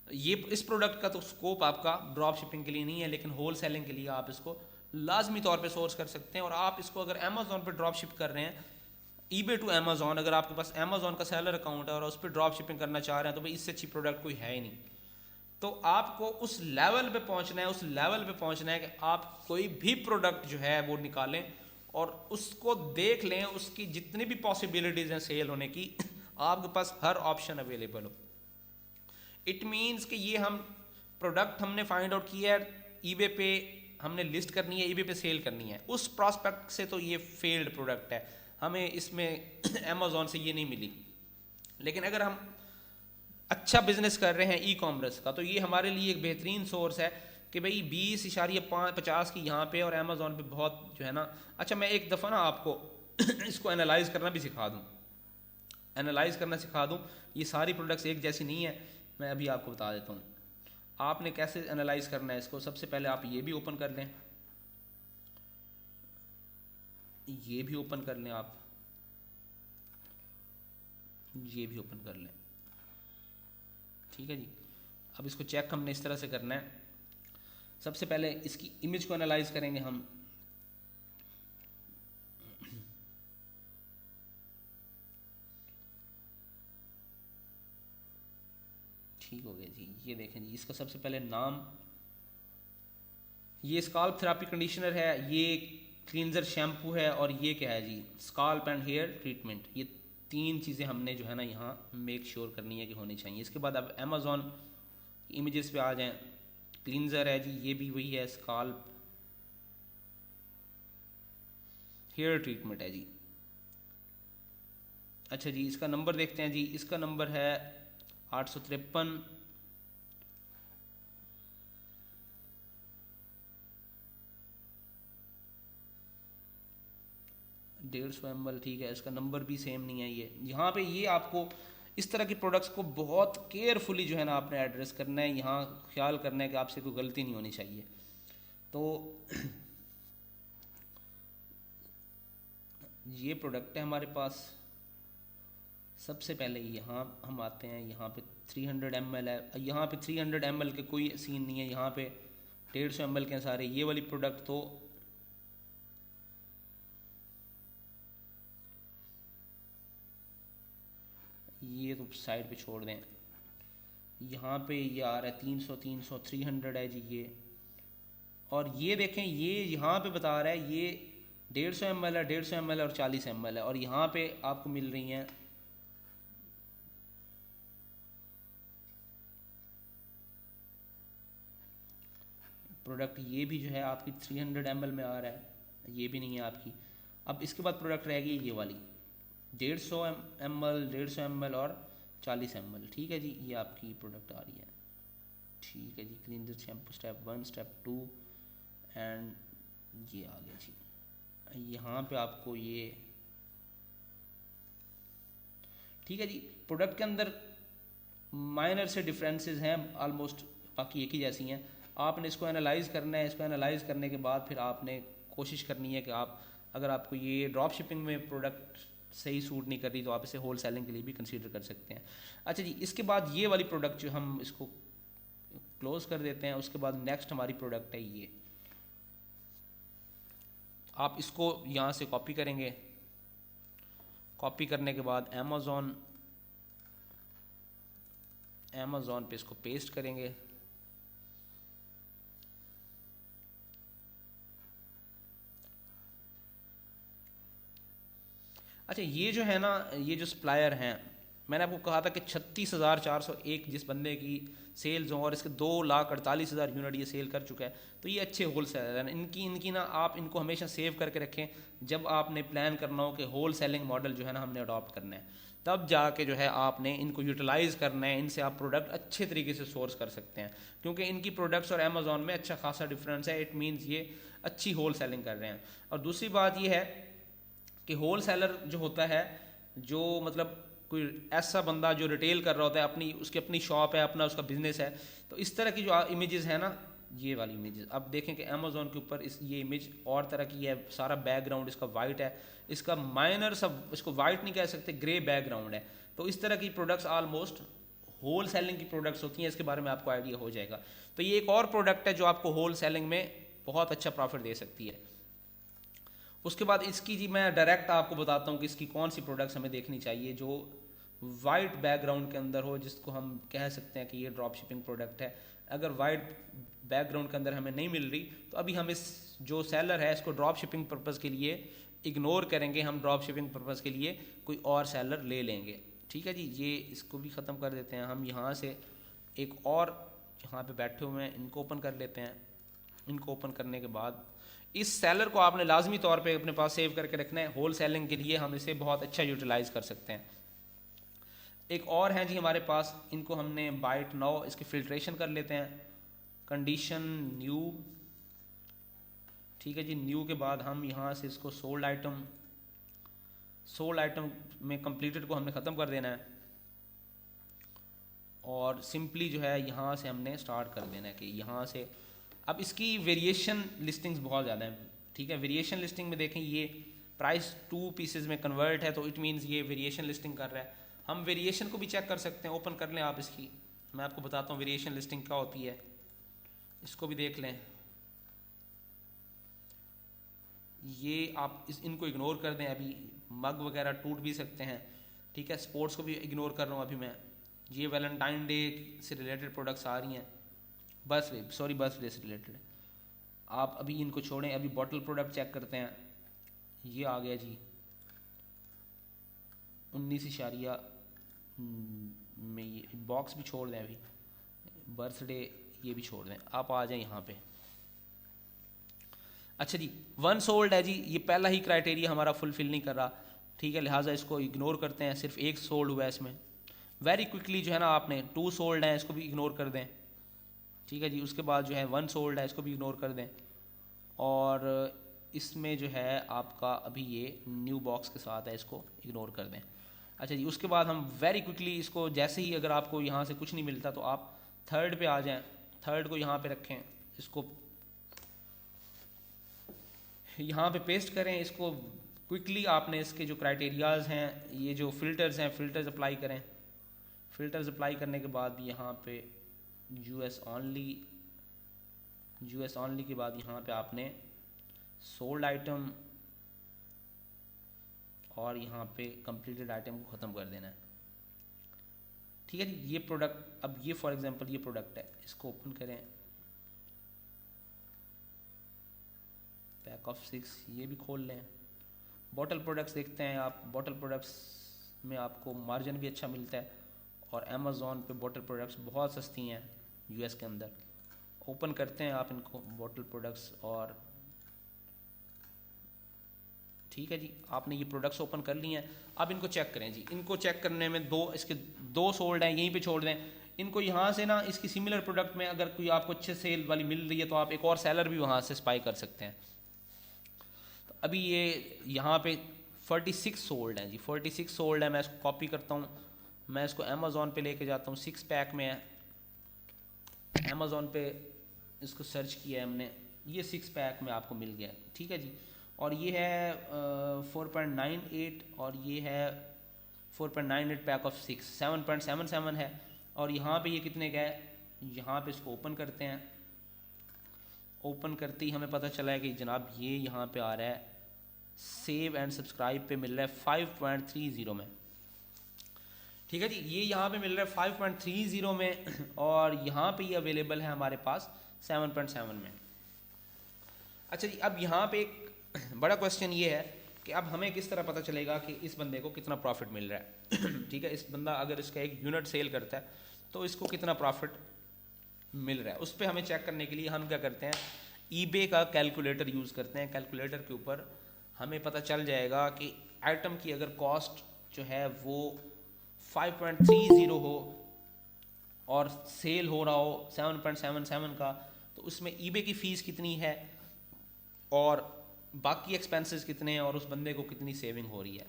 ये इस प्रोडक्ट का तो स्कोप आपका ड्रॉप शिपिंग के लिए नहीं है, लेकिन होल सेलिंग के लिए आप इसको लाजमी तौर पे सोर्स कर सकते हैं। और आप इसको अगर अमेजोन पे ड्रॉप शिप कर रहे हैं, ईबे टू अमेजोन, अगर आपके पास अमेजोन का सेलर अकाउंट है और उस पर ड्रॉप शिपिंग करना चाह रहे हैं तो भाई इससे अच्छी प्रोडक्ट कोई है ही नहीं। तो आपको उस लेवल पे पहुंचना है, उस लेवल पे पहुंचना है कि आप कोई भी प्रोडक्ट जो है वो निकालें और उसको देख लें, उसकी जितनी भी पॉसिबिलिटीज़ हैं सेल होने की आपके पास हर ऑप्शन अवेलेबल हो। इट मीन्स कि ये हम प्रोडक्ट हमने फाइंड आउट किया है, ईबे पे हमने लिस्ट करनी है, ईबे पे सेल करनी है, उस प्रॉस्पेक्ट से तो ये फेल्ड प्रोडक्ट है, हमें इसमें अमेजोन से ये नहीं मिली। लेकिन अगर हम अच्छा बिजनेस कर रहे हैं ई कॉमर्स का तो ये हमारे लिए एक बेहतरीन सोर्स है कि भाई 20.50 की यहाँ पे और अमेजोन पे बहुत जो है ना। अच्छा, मैं एक दफ़ा ना आपको इसको एनालाइज करना भी सिखा दूँ, एनालाइज करना सिखा दूँ। ये सारी प्रोडक्ट्स एक जैसी नहीं है, मैं अभी आपको बता देता हूँ आपने कैसे एनालाइज करना है इसको। सबसे पहले आप ये भी ओपन कर लें, ये भी ओपन कर लें, आप ये भी ओपन कर लें। ठीक है जी, अब इसको चेक हमने इस तरह से करना है। सबसे पहले इसकी इमेज को एनालाइज करेंगे हम। ठीक हो गया जी, ये देखें जी, इसका सबसे पहले नाम, ये स्काल्प थेरापी कंडीशनर है, ये क्लींजर शैम्पू है, और ये क्या है जी, स्काल्प एंड हेयर ट्रीटमेंट। ये तीन चीज़ें हमने जो है ना यहाँ मेक श्योर करनी है कि होनी चाहिए। इसके बाद अब अमेजोन इमेजेस पे आ जाएं। क्लींजर है जी, ये भी वही है, स्काल्प हेयर ट्रीटमेंट है जी। अच्छा जी, इसका नंबर देखते हैं जी, इसका नंबर है 853 150 ml। ठीक है, इसका नंबर भी सेम नहीं है। ये यहाँ पे ये आपको इस तरह की प्रोडक्ट्स को बहुत केयरफुली जो है ना आपने एड्रेस करना है, यहाँ ख्याल करना है कि आपसे कोई गलती नहीं होनी चाहिए। तो ये प्रोडक्ट है हमारे पास। सबसे पहले यहाँ हम आते हैं, यहाँ पे 300 ml है, यहाँ पे 300 ml के कोई सीन नहीं है, यहाँ पे 150 ml के सारे। ये वाली प्रोडक्ट तो ये तो साइड पे छोड़ दें। यहाँ पे ये आ रहा है 300 300 है जी ये। और ये देखें, ये यहाँ पे बता रहा है ये 150 ml है, 150 ml और 40 ml है, और यहाँ पे आपको मिल रही हैं प्रोडक्ट। ये भी जो है आपकी 300 ml में आ रहा है, ये भी नहीं है आपकी। अब इसके बाद प्रोडक्ट रहेगी ये वाली 150 ml, 150 ml और 40 ml। ठीक है जी, ये आपकी प्रोडक्ट आ रही है। ठीक है जी, cleanser shampoo step 1 step 2 and ये आ गया जी। यहाँ पे आपको ये ठीक है जी, प्रोडक्ट के अंदर माइनर से डिफरेंसेस हैं, ऑलमोस्ट बाकी एक ही जैसी हैं। आपने इसको एनालाइज करना है, इसको एनालाइज करने के बाद फिर आपने कोशिश करनी है कि आप, अगर आपको ये ड्रॉप शिपिंग में प्रोडक्ट सही सूट नहीं कर रही तो आप इसे होल सेलिंग के लिए भी कंसीडर कर सकते हैं। अच्छा जी, इसके बाद ये वाली प्रोडक्ट जो हम इसको क्लोज कर देते हैं, उसके बाद नेक्स्ट हमारी प्रोडक्ट है ये। आप इसको यहाँ से कॉपी करेंगे, कॉपी करने के बाद अमेज़ॉन पे इसको पेस्ट करेंगे। अच्छा, ये जो है ना, ये जो सप्लायर हैं, मैंने आपको कहा था कि 36,401 जिस बंदे की सेल्स हों और इसके 2,48,000 यूनिट ये सेल कर चुका है, तो ये अच्छे होल सेलर हैं। इनकी ना आप इनको हमेशा सेव करके रखें। जब आपने प्लान करना हो कि होल सेलिंग मॉडल जो है ना हमने अडॉप्ट करना है, तब जाके जो है आपने इनको यूटिलाइज़ करना है। इनसे आप प्रोडक्ट अच्छे तरीके से सोर्स कर सकते हैं, क्योंकि इनकी प्रोडक्ट्स और अमेज़ॉन में अच्छा खासा डिफरेंस है। इट मीन्स ये अच्छी होल सेलिंग कर रहे हैं। और दूसरी बात ये है कि होल सेलर जो होता है, जो मतलब कोई ऐसा बंदा जो रिटेल कर रहा होता है, उसकी अपनी शॉप है, अपना उसका बिजनेस है, तो इस तरह की जो इमेजेस है ना, ये वाली इमेजेस अब देखें कि अमेज़ॉन के ऊपर ये इमेज और तरह की है। सारा बैकग्राउंड इसका वाइट है, इसका माइनर सब, इसको वाइट नहीं कह सकते, ग्रे बैकग्राउंड है। तो इस तरह की प्रोडक्ट्स ऑलमोस्ट होल सेलिंग की प्रोडक्ट्स होती हैं। इसके बारे में आपको आइडिया हो जाएगा। तो ये एक और प्रोडक्ट है जो आपको होल सेलिंग में बहुत अच्छा प्रॉफिट दे सकती है। उसके बाद इसकी जी मैं डायरेक्ट आपको बताता हूँ कि इसकी कौन सी प्रोडक्ट्स हमें देखनी चाहिए जो वाइट बैकग्राउंड के अंदर हो, जिसको हम कह सकते हैं कि ये ड्रॉप शिपिंग प्रोडक्ट है। अगर वाइट बैकग्राउंड के अंदर हमें नहीं मिल रही, तो अभी हम इस जो सेलर है इसको ड्रॉप शिपिंग पर्पज़ के लिए इग्नोर करेंगे। हम ड्रॉप शिपिंग पर्पज़ के लिए कोई और सेलर ले लेंगे। ठीक है जी, ये इसको भी ख़त्म कर देते हैं। हम यहाँ से एक और यहाँ पे बैठे हुए हैं, इनको ओपन कर लेते हैं। इनको ओपन करने के बाद इस सेलर को आपने लाजमी तौर पे अपने पास सेव करके रखना है। होल सेलिंग के लिए हम इसे बहुत अच्छा यूटिलाइज कर सकते हैं। एक और है जी हमारे पास, इनको हमने बाइट नाउ, इसकी फिल्ट्रेशन कर लेते हैं। कंडीशन न्यू, ठीक है जी। न्यू के बाद हम यहाँ से इसको सोल्ड आइटम में कंप्लीटेड को हमने ख़त्म कर देना है, और सिंपली जो है यहाँ से हमने स्टार्ट कर देना है कि यहाँ से अब इसकी वेरिएशन लिस्टिंग्स बहुत ज़्यादा हैं। ठीक है, वेरिएशन लिस्टिंग में देखें ये प्राइस 2 पीसेज में कन्वर्ट है, तो इट मीन्स ये वेरिएशन लिस्टिंग कर रहा है। हम वेरिएशन को भी चेक कर सकते हैं। ओपन कर लें आप इसकी, मैं आपको बताता हूँ वेरिएशन लिस्टिंग क्या होती है। इसको भी देख लें। ये आप इनको इग्नोर कर दें। अभी मग वगैरह टूट भी सकते हैं। ठीक है, स्पोर्ट्स को भी इग्नोर कर रहा हूँ अभी मैं। ये वैलेंटाइन डे से रिलेटेड प्रोडक्ट्स आ रही हैं, बर्थडे से रिलेटेड। आप अभी इनको छोड़ें। अभी बॉटल प्रोडक्ट चेक करते हैं। ये आ गया जी 19 में। ये बॉक्स भी छोड़ दें, अभी बर्थडे ये भी छोड़ दें। आप आ जाएं यहाँ पे। अच्छा जी, 1 सोल्ड है जी, ये पहला ही क्राइटेरिया हमारा फुलफिल नहीं कर रहा। ठीक है, लिहाजा इसको इग्नोर करते हैं। सिर्फ 1 सोल्ड हुआ है इसमें। वेरी क्विकली जो है ना आपने 2 सोल्ड है, इसको भी इग्नोर कर दें। ठीक है जी, उसके बाद जो है 1 सोल्ड है, इसको भी इग्नोर कर दें। और इसमें जो है आपका अभी ये न्यू बॉक्स के साथ है, इसको इग्नोर कर दें। अच्छा जी, उसके बाद हम वेरी क्विकली इसको, जैसे ही अगर आपको यहाँ से कुछ नहीं मिलता तो आप थर्ड पे आ जाएं। थर्ड को यहाँ पे रखें, इसको यहाँ पे पेस्ट करें। इसको क्विकली आपने इसके जो क्राइटेरियाज हैं, ये जो फ़िल्टर्स हैं, फ़िल्टर्स अप्लाई करें। फ़िल्टर्स अप्लाई करने के बाद यहाँ पे यूएस ओनली के बाद यहाँ पे आपने सोल्ड आइटम और यहाँ पे कंप्लीटेड आइटम को ख़त्म कर देना है। ठीक है जी, ये प्रोडक्ट, अब ये फॉर एग्जांपल ये प्रोडक्ट है, इसको ओपन करें। पैक ऑफ 6 ये भी खोल लें। बॉटल प्रोडक्ट्स देखते हैं आप। बॉटल प्रोडक्ट्स में आपको मार्जिन भी अच्छा मिलता है, और अमेज़ॉन पे बॉटल प्रोडक्ट्स बहुत सस्ती हैं यूएस के अंदर। ओपन करते हैं आप इनको, बॉटल प्रोडक्ट्स। और ठीक है जी, आपने ये प्रोडक्ट्स ओपन कर लिए हैं। अब इनको चेक करें जी। इनको चेक करने में इसके 2 सोल्ड हैं, यहीं पे छोड़ दें इनको। यहाँ से ना इसकी सिमिलर प्रोडक्ट में अगर कोई आपको अच्छे सेल वाली मिल रही है, तो आप एक और सेलर भी वहाँ से स्पाई कर सकते हैं। तो अभी ये यहाँ पे 46 सोल्ड हैं जी, 46 सोल्ड है। मैं इसको कॉपी करता हूँ, मैं इसको अमेज़ॉन पे लेके जाता हूँ। 6 पैक में है, अमेज़ॉन पे इसको सर्च किया है हमने, ये 6 पैक में आपको मिल गया। ठीक है जी, और ये है 4.98 और ये है 4.98 पैक ऑफ 6 7.77 है। और यहाँ पे ये कितने का है, यहाँ पे इसको ओपन करते हैं। ओपन करते ही हमें पता चला है कि जनाब ये यहाँ पे आ रहा है सेव एंड सब्सक्राइब पे मिल रहा है 5.30 में, ठीक है जी। ये यहाँ पे मिल रहा है 5.30 में और यहाँ पे ये अवेलेबल है हमारे पास 7.7 में। अच्छा जी, अब यहाँ पे एक बड़ा क्वेश्चन ये है कि अब हमें किस तरह पता चलेगा कि इस बंदे को कितना प्रॉफिट मिल रहा है ठीक है, इस बंदा अगर इसका एक यूनिट सेल करता है तो इसको कितना प्रॉफिट मिल रहा है, उस पर हमें चेक करने के लिए हम क्या करते हैं, ईबे का कैलकुलेटर यूज़ करते हैं। कैलकुलेटर के ऊपर हमें पता चल जाएगा कि आइटम की अगर कॉस्ट जो है वो 5.30 हो और सेल हो रहा हो 7.77 का, तो उसमें ईबे की फ़ीस कितनी है और बाकी एक्सपेंसेस कितने हैं और उस बंदे को कितनी सेविंग हो रही है।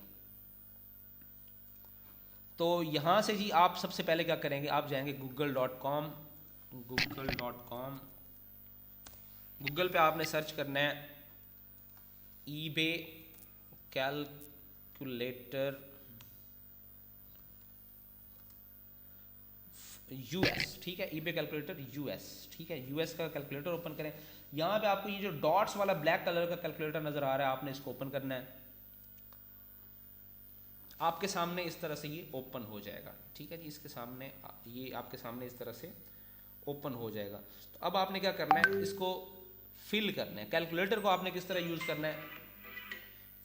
तो यहाँ से जी आप सबसे पहले क्या करेंगे, आप जाएंगे google.com, गूगल पे आपने सर्च करना है ईबे कैलकुलेटर यूएस, ठीक है, ईबे कैलकुलेटर यूएस, ठीक है, यूएस का कैलकुलेटर ओपन करें। यहाँ पे आपको ये जो डॉट्स वाला ब्लैक कलर का कैलकुलेटर नजर आ रहा है, आपने इसको ओपन करना है। आपके सामने इस तरह से ये ओपन हो जाएगा, ठीक है जी, इसके सामने ये आपके सामने इस तरह से ओपन हो जाएगा। तो अब आपने क्या करना है, इसको फिल करना है। कैलकुलेटर को आपने किस तरह यूज़ करना है,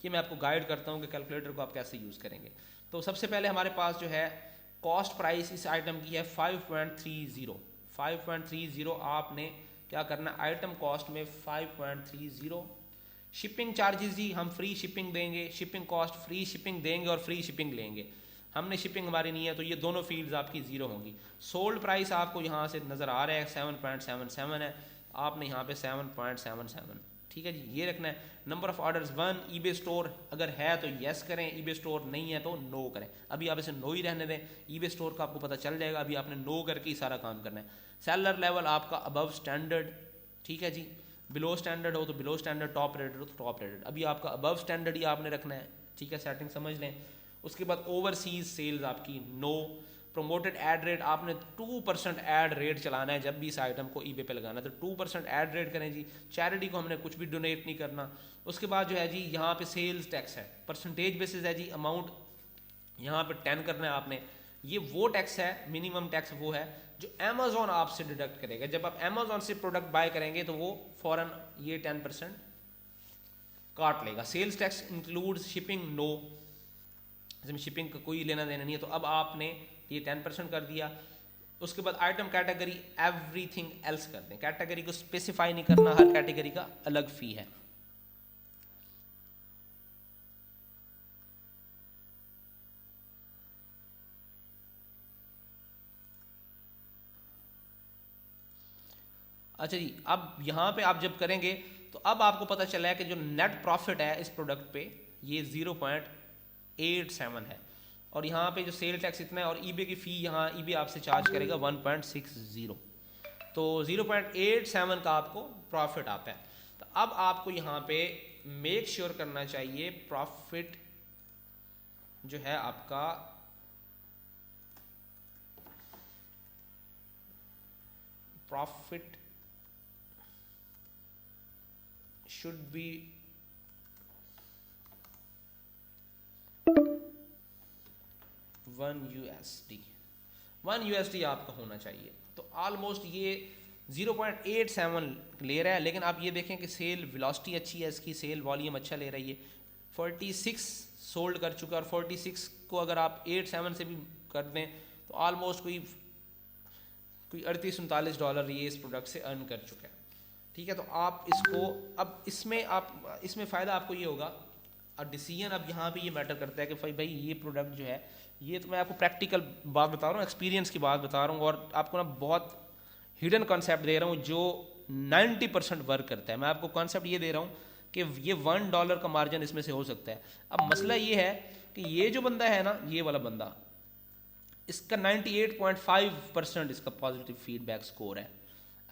ये मैं आपको गाइड करता हूँ कि कैलकुलेटर को आप कैसे यूज़ करेंगे। तो सबसे पहले हमारे पास जो है कॉस्ट प्राइस इस आइटम की है 5.30। आपने क्या करना है, आइटम कॉस्ट में 5.30। शिपिंग चार्जेस जी हम फ्री शिपिंग देंगे, शिपिंग कॉस्ट फ्री शिपिंग देंगे और फ्री शिपिंग लेंगे। हमने शिपिंग हमारी नहीं है तो ये दोनों फील्ड्स आपकी ज़ीरो होंगी। सोल्ड प्राइस आपको यहाँ से नज़र आ रहा है 7.77 है, आपने यहाँ पे 7.77, ठीक है जी, ये रखना है। Number of orders 1, eBay store अगर है तो यस करें, ईबे स्टोर नहीं है तो नो करें। अभी आप इसे नो ही रहने दें, ईबे स्टोर का आपको पता चल जाएगा, अभी आपने नो करके ही सारा काम करना है। सेलर लेवल आपका अबव स्टैंडर्ड, ठीक है जी, बिलो स्टैंडर्ड हो तो बिलो स्टैंडर्ड, टॉप रेटेड हो तो टॉप रेटेड। अभी आपका अबव स्टैंडर्ड ही आपने रखना है, ठीक है, सेटिंग समझ लें। उसके बाद ओवरसीज सेल्स आपकी नो। प्रोमोटेड ऐड रेट आपने 2% ऐड रेट चलाना है जब भी इस आइटम को ईबे पे लगाना है, तो 2% ऐड रेट करें जी। चैरिटी को हमने कुछ भी डोनेट नहीं करना। उसके बाद जो है जी यहाँ पे सेल्स टैक्स है, परसेंटेज बेसिस है जी, अमाउंट यहाँ पे 10 करना है आपने। ये वो टैक्स है, मिनिमम टैक्स वो है जो अमेजोन आपसे डिडक्ट करेगा। जब आप अमेजोन से प्रोडक्ट बाय करेंगे तो वो फौरन ये 10% काट लेगा। Sales tax include shipping no, इसमें शिपिंग का कोई लेना देना नहीं है, तो अब आपने ये 10% कर दिया। उसके बाद आइटम कैटेगरी एवरीथिंग एल्स कर दें, कैटेगरी को स्पेसिफाई नहीं करना, हर कैटेगरी का अलग फी है। अच्छा जी, अब यहाँ पे आप जब करेंगे तो अब आपको पता चला है कि जो नेट प्रॉफिट है इस प्रोडक्ट पे ये 0.87 है और यहाँ पे जो सेल टैक्स इतना है और ईबे की फ़ी यहाँ ईबे आपसे चार्ज करेगा 1.60, तो 0.87 का आपको प्रॉफिट आता है। तो अब आपको यहाँ पे मेक श्योर करना चाहिए प्रॉफिट जो है आपका प्रॉफिट should be 1 USD आपका होना चाहिए। तो ऑलमोस्ट ये 0.87 ले रहा है, लेकिन आप ये देखें कि सेल वेलोसिटी अच्छी है, इसकी सेल वॉल्यूम अच्छा ले रही है। 46 सोल्ड कर चुका है और 46 को अगर आप 87 से भी कर दें तो ऑलमोस्ट कोई $38-39 ये इस प्रोडक्ट से अर्न कर चुका है, ठीक है। तो आप इसको अब इसमें फ़ायदा आपको ये होगा और डिसीजन अब यहाँ पे ये मैटर करता है कि भाई ये प्रोडक्ट जो है, ये तो मैं आपको प्रैक्टिकल बात बता रहा हूँ, एक्सपीरियंस की बात बता रहा हूँ और आपको ना बहुत हिडन कॉन्सेप्ट दे रहा हूँ जो 90% वर्क करता है। मैं आपको कॉन्सेप्ट ये दे रहा हूँ कि ये $1 का मार्जिन इसमें से हो सकता है। अब मसला ये है कि ये जो बंदा है ना, ये वाला बंदा, इसका 98.5% इसका पॉजिटिव फीडबैक स्कोर है।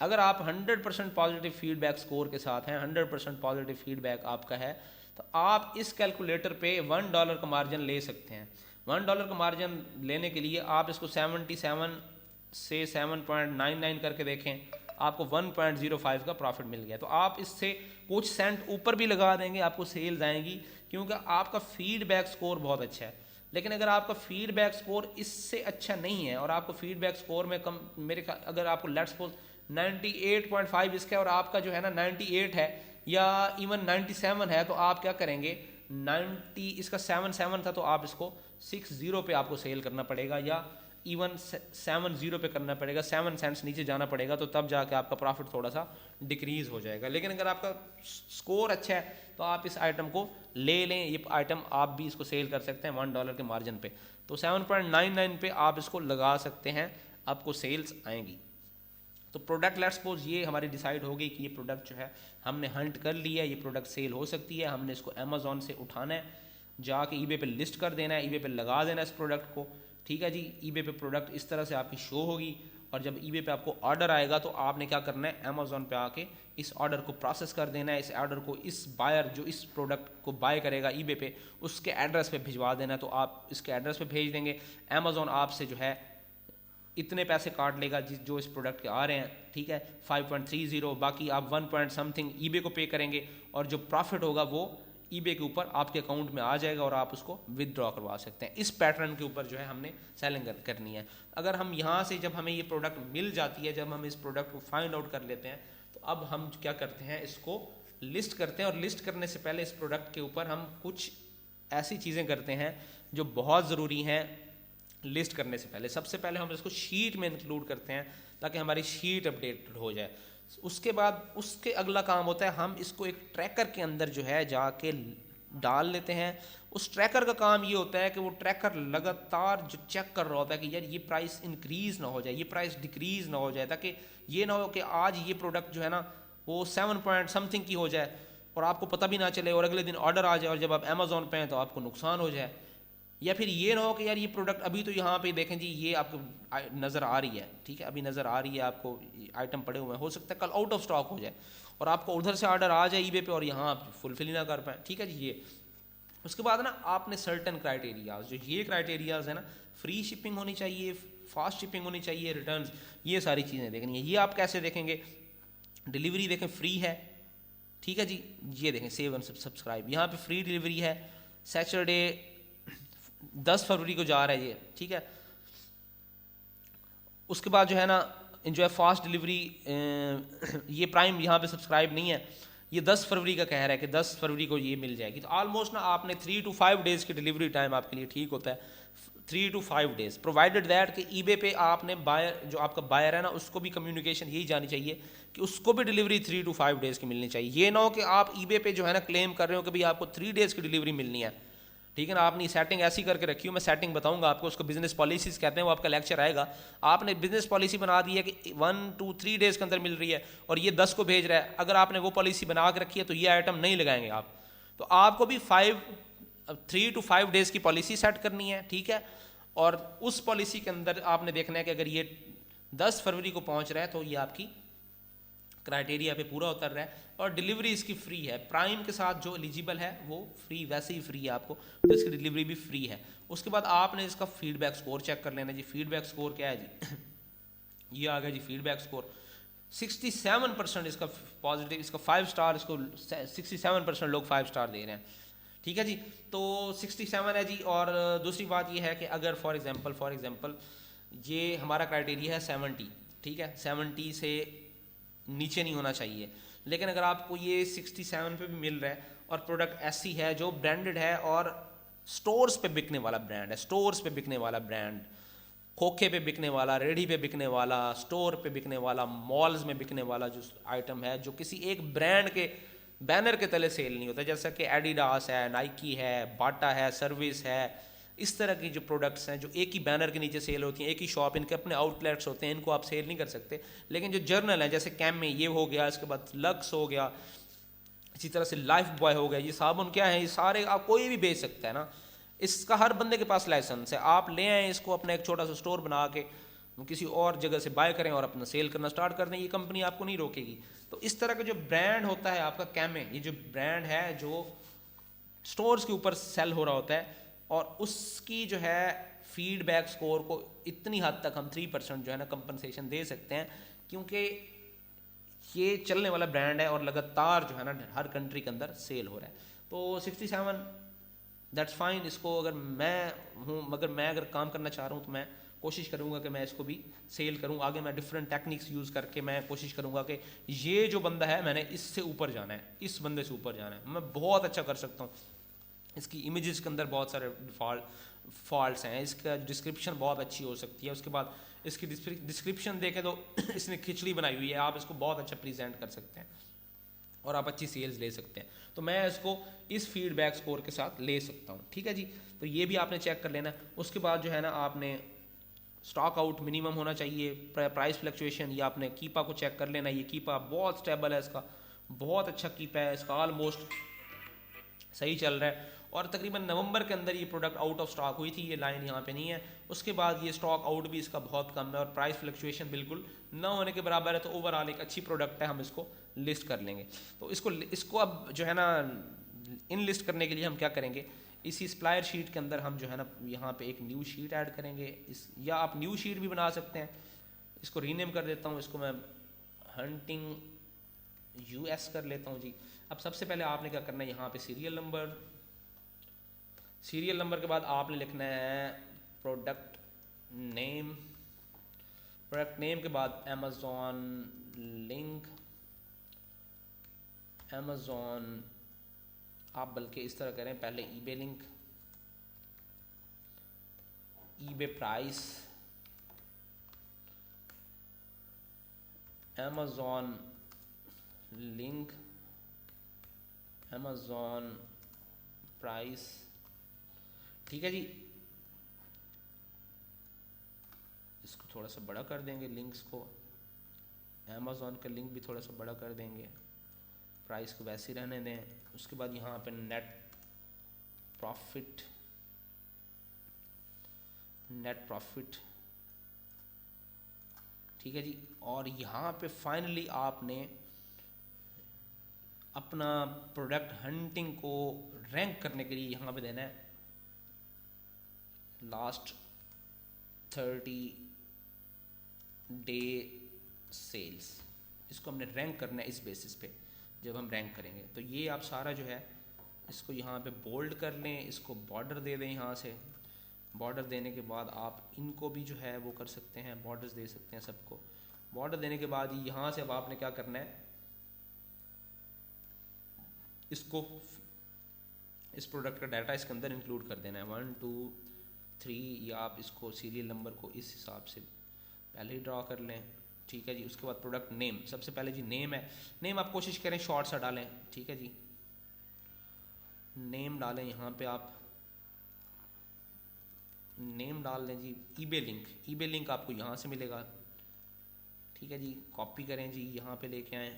अगर आप 100% पॉजिटिव फीडबैक स्कोर के साथ हैं, 100% पॉजिटिव फीडबैक आपका है, तो आप इस कैलकुलेटर पे $1 का मार्जिन ले सकते हैं। $1 का मार्जिन लेने के लिए आप इसको 77 से 7.99 करके देखें, आपको 1.05 का प्रॉफिट मिल गया। तो आप इससे कुछ सेंट ऊपर भी लगा देंगे, आपको सेल्स आएंगी क्योंकि आपका फीडबैक स्कोर बहुत अच्छा है। लेकिन अगर आपका फीडबैक स्कोर इससे अच्छा नहीं है और आपको फीडबैक स्कोर में कम, मेरे अगर आपको लेट्स सपोज 98.5 इसका और आपका जो है ना 98 है या इवन 97 है, तो आप क्या करेंगे, 90 इसका 77 था तो आप इसको 60 पे आपको सेल करना पड़ेगा या इवन 70 पे करना पड़ेगा, 7 सेंट्स नीचे जाना पड़ेगा, तो तब जाके आपका प्रॉफिट थोड़ा सा डिक्रीज हो जाएगा। लेकिन अगर आपका स्कोर अच्छा है तो आप इस आइटम को ले लें, ये आइटम आप भी इसको सेल कर सकते हैं $1 के मार्जिन पे, तो 7.99 पे आप इसको लगा सकते हैं, आपको सेल्स आएंगी। तो प्रोडक्ट लेट्स सपोज ये हमारी डिसाइड हो गई कि ये प्रोडक्ट जो है हमने हंट कर लिया है, ये प्रोडक्ट सेल हो सकती है, हमने इसको अमेजोन से उठाना है, जाके ईबे पे लिस्ट कर देना है, ईबे पे लगा देना है इस प्रोडक्ट को, ठीक है जी। ईबे पे प्रोडक्ट इस तरह से आपकी शो होगी और जब ईबे पे आपको ऑर्डर आएगा तो आपने क्या करना है, अमेजोन पे आके इस ऑर्डर को प्रोसेस कर देना है, इस ऑर्डर को इस बायर जो इस प्रोडक्ट को बाय करेगा ईबे पे उसके एड्रेस पे भिजवा देना है। तो आप इसके एड्रेस पे भेज देंगे, अमेजोन आपसे जो है इतने पैसे काट लेगा जो इस प्रोडक्ट के आ रहे हैं, ठीक है, 5.30, बाकी आप 1 पॉइंट समथिंग ईबे को पे करेंगे और जो प्रॉफिट होगा वो ईबे के ऊपर आपके अकाउंट में आ जाएगा और आप उसको विदड्रॉ करवा सकते हैं। इस पैटर्न के ऊपर जो है हमने सेलिंग करनी है। अगर हम यहाँ से जब हमें ये प्रोडक्ट मिल जाती है, जब हम इस प्रोडक्ट को फाइंड आउट कर लेते हैं, तो अब हम क्या करते हैं, इसको लिस्ट करते हैं। और लिस्ट करने से पहले इस प्रोडक्ट के ऊपर हम कुछ ऐसी चीज़ें करते हैं जो बहुत ज़रूरी हैं लिस्ट करने से पहले। सबसे पहले हम इसको शीट में इंक्लूड करते हैं ताकि हमारी शीट अपडेटेड हो जाए। उसके बाद उसके अगला काम होता है हम इसको एक ट्रैकर के अंदर जो है जाके डाल लेते हैं। उस ट्रैकर का काम ये होता है कि वो ट्रैकर लगातार जो चेक कर रहा होता है कि यार ये प्राइस इंक्रीज ना हो जाए, ये प्राइस डिक्रीज ना हो जाए, ताकि ये ना हो कि आज ये प्रोडक्ट जो है ना वो 7 पॉइंट समथिंग की हो जाए और आपको पता भी ना चले और अगले दिन ऑर्डर आ जाए और जब आप अमेजोन पे हैं तो आपको नुकसान हो जाए। या फिर ये ना हो कि यार ये प्रोडक्ट अभी तो यहाँ पे देखें जी ये आपको नज़र आ रही है, ठीक है, अभी नज़र आ रही है आपको आइटम पड़े हुए हैं, हो सकता है कल आउट ऑफ स्टॉक हो जाए और आपको उधर से ऑर्डर आ जाए ईबे पे और यहाँ आप फुलफिल ही ना कर पाएँ, ठीक है जी। ये उसके बाद ना आपने सर्टन क्राइटेरियाज, जो ये क्राइटेरियाज है ना, फ्री शिपिंग होनी चाहिए, फास्ट शिपिंग होनी चाहिए, रिटर्न्स, ये सारी चीज़ें देखनी है। ये आप कैसे देखेंगे, डिलीवरी देखें फ्री है, ठीक है जी, ये देखें सेव एंड सब्सक्राइब, यहाँ पे फ्री डिलीवरी है, सैटरडे 10 फरवरी को जा रहा है ये, ठीक है। उसके बाद जो है ना एंजॉय फास्ट डिलीवरी, ये प्राइम यहाँ पे सब्सक्राइब नहीं है, ये 10 फरवरी का कह रहा है कि 10 फरवरी को ये मिल जाएगी। तो ऑलमोस्ट ना आपने 3 to 5 डेज़ की डिलीवरी टाइम आपके लिए ठीक होता है, 3 to 5 डेज़, प्रोवाइडेड दैट कि ईबे पे आपने बायर जो आपका बायर है ना उसको भी कम्युनिकेशन यही जानी चाहिए कि उसको भी डिलीवरी 3 to 5 डेज़ की मिलनी चाहिए। ये ना हो कि आप ईबे पे जो है ना क्लेम कर रहे हो कि भाई आपको 3 डेज़ की डिलीवरी मिलनी है, ठीक है ना। आपने सेटिंग ऐसी करके रखी हो, मैं सेटिंग बताऊंगा आपको, उसको बिजनेस पॉलिसीज कहते हैं, वो आपका लेक्चर आएगा। आपने बिजनेस पॉलिसी बना दी है कि 1 to 3 डेज़ के अंदर मिल रही है और ये 10 को भेज रहा है, अगर आपने वो पॉलिसी बना के रखी है तो ये आइटम नहीं लगाएंगे आप, तो आपको भी 3 to 5 डेज़ की पॉलिसी सेट करनी है, ठीक है। और उस पॉलिसी के अंदर आपने देखना है कि अगर ये 10 फरवरी को पहुंच रहा है तो ये आपकी क्राइटेरिया पे पूरा उतर रहा है और डिलीवरी इसकी फ्री है। प्राइम के साथ जो एलिजिबल है वो फ्री, वैसे ही फ्री है आपको, तो इसकी डिलीवरी भी फ्री है। उसके बाद आपने इसका फीडबैक स्कोर चेक कर लेना जी। फीडबैक स्कोर क्या है जी, ये आ गया जी फीडबैक स्कोर, 67% इसका पॉजिटिव, इसका 5 स्टार, इसको 67% लोग 5 स्टार दे रहे हैं, ठीक है जी। तो 67 है जी। और दूसरी बात ये है कि अगर फॉर एग्जांपल ये हमारा क्राइटेरिया है 70, ठीक है, 70 से नीचे नहीं होना चाहिए, लेकिन अगर आपको ये 67 पे भी मिल रहा है और प्रोडक्ट ऐसी है जो ब्रांडेड है और स्टोर्स पे बिकने वाला ब्रांड है, स्टोर्स पे बिकने वाला ब्रांड, खोखे पे बिकने वाला, रेडी पे बिकने वाला, स्टोर पे बिकने वाला, मॉल्स में बिकने वाला जो आइटम है, जो किसी एक ब्रांड के बैनर के तले सेल नहीं होता, जैसा कि एडिडास है, नाइकी है, बाटा है, सर्विस है, इस तरह की जो प्रोडक्ट्स हैं जो एक ही बैनर के नीचे सेल होती हैं, एक ही शॉप, इनके अपने आउटलेट्स होते हैं, इनको आप सेल नहीं कर सकते। लेकिन जो जर्नल है जैसे कैम में ये हो गया, इसके बाद लक्स हो गया, इसी तरह से लाइफ बॉय हो गया, ये साबुन क्या है, ये सारे आप कोई भी बेच सकता है ना, इसका हर बंदे के पास लाइसेंस है। आप ले आए इसको, अपना एक छोटा सा स्टोर बना के किसी और जगह से बाय करें और अपना सेल करना स्टार्ट कर दें, ये कंपनी आपको नहीं रोकेगी। तो इस तरह का जो ब्रांड होता है आपका कैमे, ये जो ब्रांड है जो स्टोर्स के ऊपर सेल हो रहा होता है, और उसकी जो है फीडबैक स्कोर को इतनी हद तक हम 3% जो है ना कंपनसेशन दे सकते हैं, क्योंकि ये चलने वाला ब्रांड है और लगातार जो है ना हर कंट्री के अंदर सेल हो रहा है। तो 67 दैट्स फाइन। इसको अगर मैं हूँ, मगर मैं अगर काम करना चाह रहा हूँ तो मैं कोशिश करूँगा कि मैं इसको भी सेल करूँ। आगे मैं डिफरेंट टेक्निक्स यूज़ करके मैं कोशिश करूँगा कि ये जो बंदा है मैंने इससे ऊपर जाना है, इस बंदे से ऊपर जाना है, मैं बहुत अच्छा कर सकता हूँ। इसकी इमेजेस के अंदर बहुत सारे फॉल्ट्स हैं, इसका डिस्क्रिप्शन बहुत अच्छी हो सकती है। उसके बाद इसकी डिस्क्रिप्शन देखें तो इसने खिचड़ी बनाई हुई है, आप इसको बहुत अच्छा प्रेजेंट कर सकते हैं और आप अच्छी सेल्स ले सकते हैं। तो मैं इसको इस फीडबैक स्कोर के साथ ले सकता हूँ, ठीक है जी। तो ये भी आपने चेक कर लेना। उसके बाद जो है ना, आपने स्टॉक आउट मिनिमम होना चाहिए, प्राइस फ्लक्चुएशन, ये आपने कीपा को चेक कर लेना। ये कीपा बहुत स्टेबल है, इसका बहुत अच्छा कीपा है, इसका ऑलमोस्ट सही चल रहा है। और तकरीबन नवंबर के अंदर ये प्रोडक्ट आउट ऑफ स्टॉक हुई थी, ये लाइन यहाँ पे नहीं है। उसके बाद ये स्टॉक आउट भी इसका बहुत कम है और प्राइस फ्लक्चुएशन बिल्कुल न होने के बराबर है। तो ओवरऑल एक अच्छी प्रोडक्ट है, हम इसको लिस्ट कर लेंगे। तो इसको अब जो है ना, इन लिस्ट करने के लिए हम क्या करेंगे, इसी सप्लायर शीट के अंदर हम जो है ना, यहाँ पे एक न्यू शीट ऐड करेंगे। या आप न्यू शीट भी बना सकते हैं। इसको रीनेम कर देता हूँ, इसको मैं हंटिंग यूएस कर लेता हूँ जी। अब सबसे पहले आपने क्या करना है, यहाँ पे सीरियल नंबर के बाद आपने लिखना है प्रोडक्ट नेम। प्रोडक्ट नेम के बाद अमेज़ॉन लिंक, अमेज़ॉन, आप बल्कि इस तरह करें, पहले eBay link, eBay price, Amazon link, Amazon price, ठीक है जी। इसको थोड़ा सा बड़ा कर देंगे, लिंक्स को, अमेज़ॉन का लिंक भी थोड़ा सा बड़ा कर देंगे, प्राइस को वैसे ही रहने दें। उसके बाद यहाँ पे नेट प्रॉफिट, ठीक है जी। और यहाँ पे फाइनली आपने अपना प्रोडक्ट हंटिंग को रैंक करने के लिए यहाँ पे देना है लास्ट 30 डे सेल्स। इसको हमने रैंक करना है इस बेसिस पे। जब हम रैंक करेंगे तो ये आप सारा जो है इसको यहाँ पे बोल्ड कर लें, इसको बॉर्डर दे दें। यहाँ से बॉर्डर देने के बाद आप इनको भी जो है वो कर सकते हैं, बॉर्डर्स दे सकते हैं सबको। बॉर्डर देने के बाद यहाँ से अब आपने क्या करना है, इसको, इस प्रोडक्ट का डाटा इसके अंदर इंक्लूड कर देना है 1 2 3, या आप इसको सीरियल नंबर को इस हिसाब से पहले ही ड्रा कर लें, ठीक है जी। उसके बाद प्रोडक्ट नेम, सबसे पहले जी नेम है। नेम आप कोशिश करें शॉर्ट सा डालें, ठीक है जी। नेम डालें, यहाँ पे आप नेम डाल दें जी। ईबे लिंक आपको यहाँ से मिलेगा, ठीक है जी। कॉपी करें जी, यहाँ पे लेके आएँ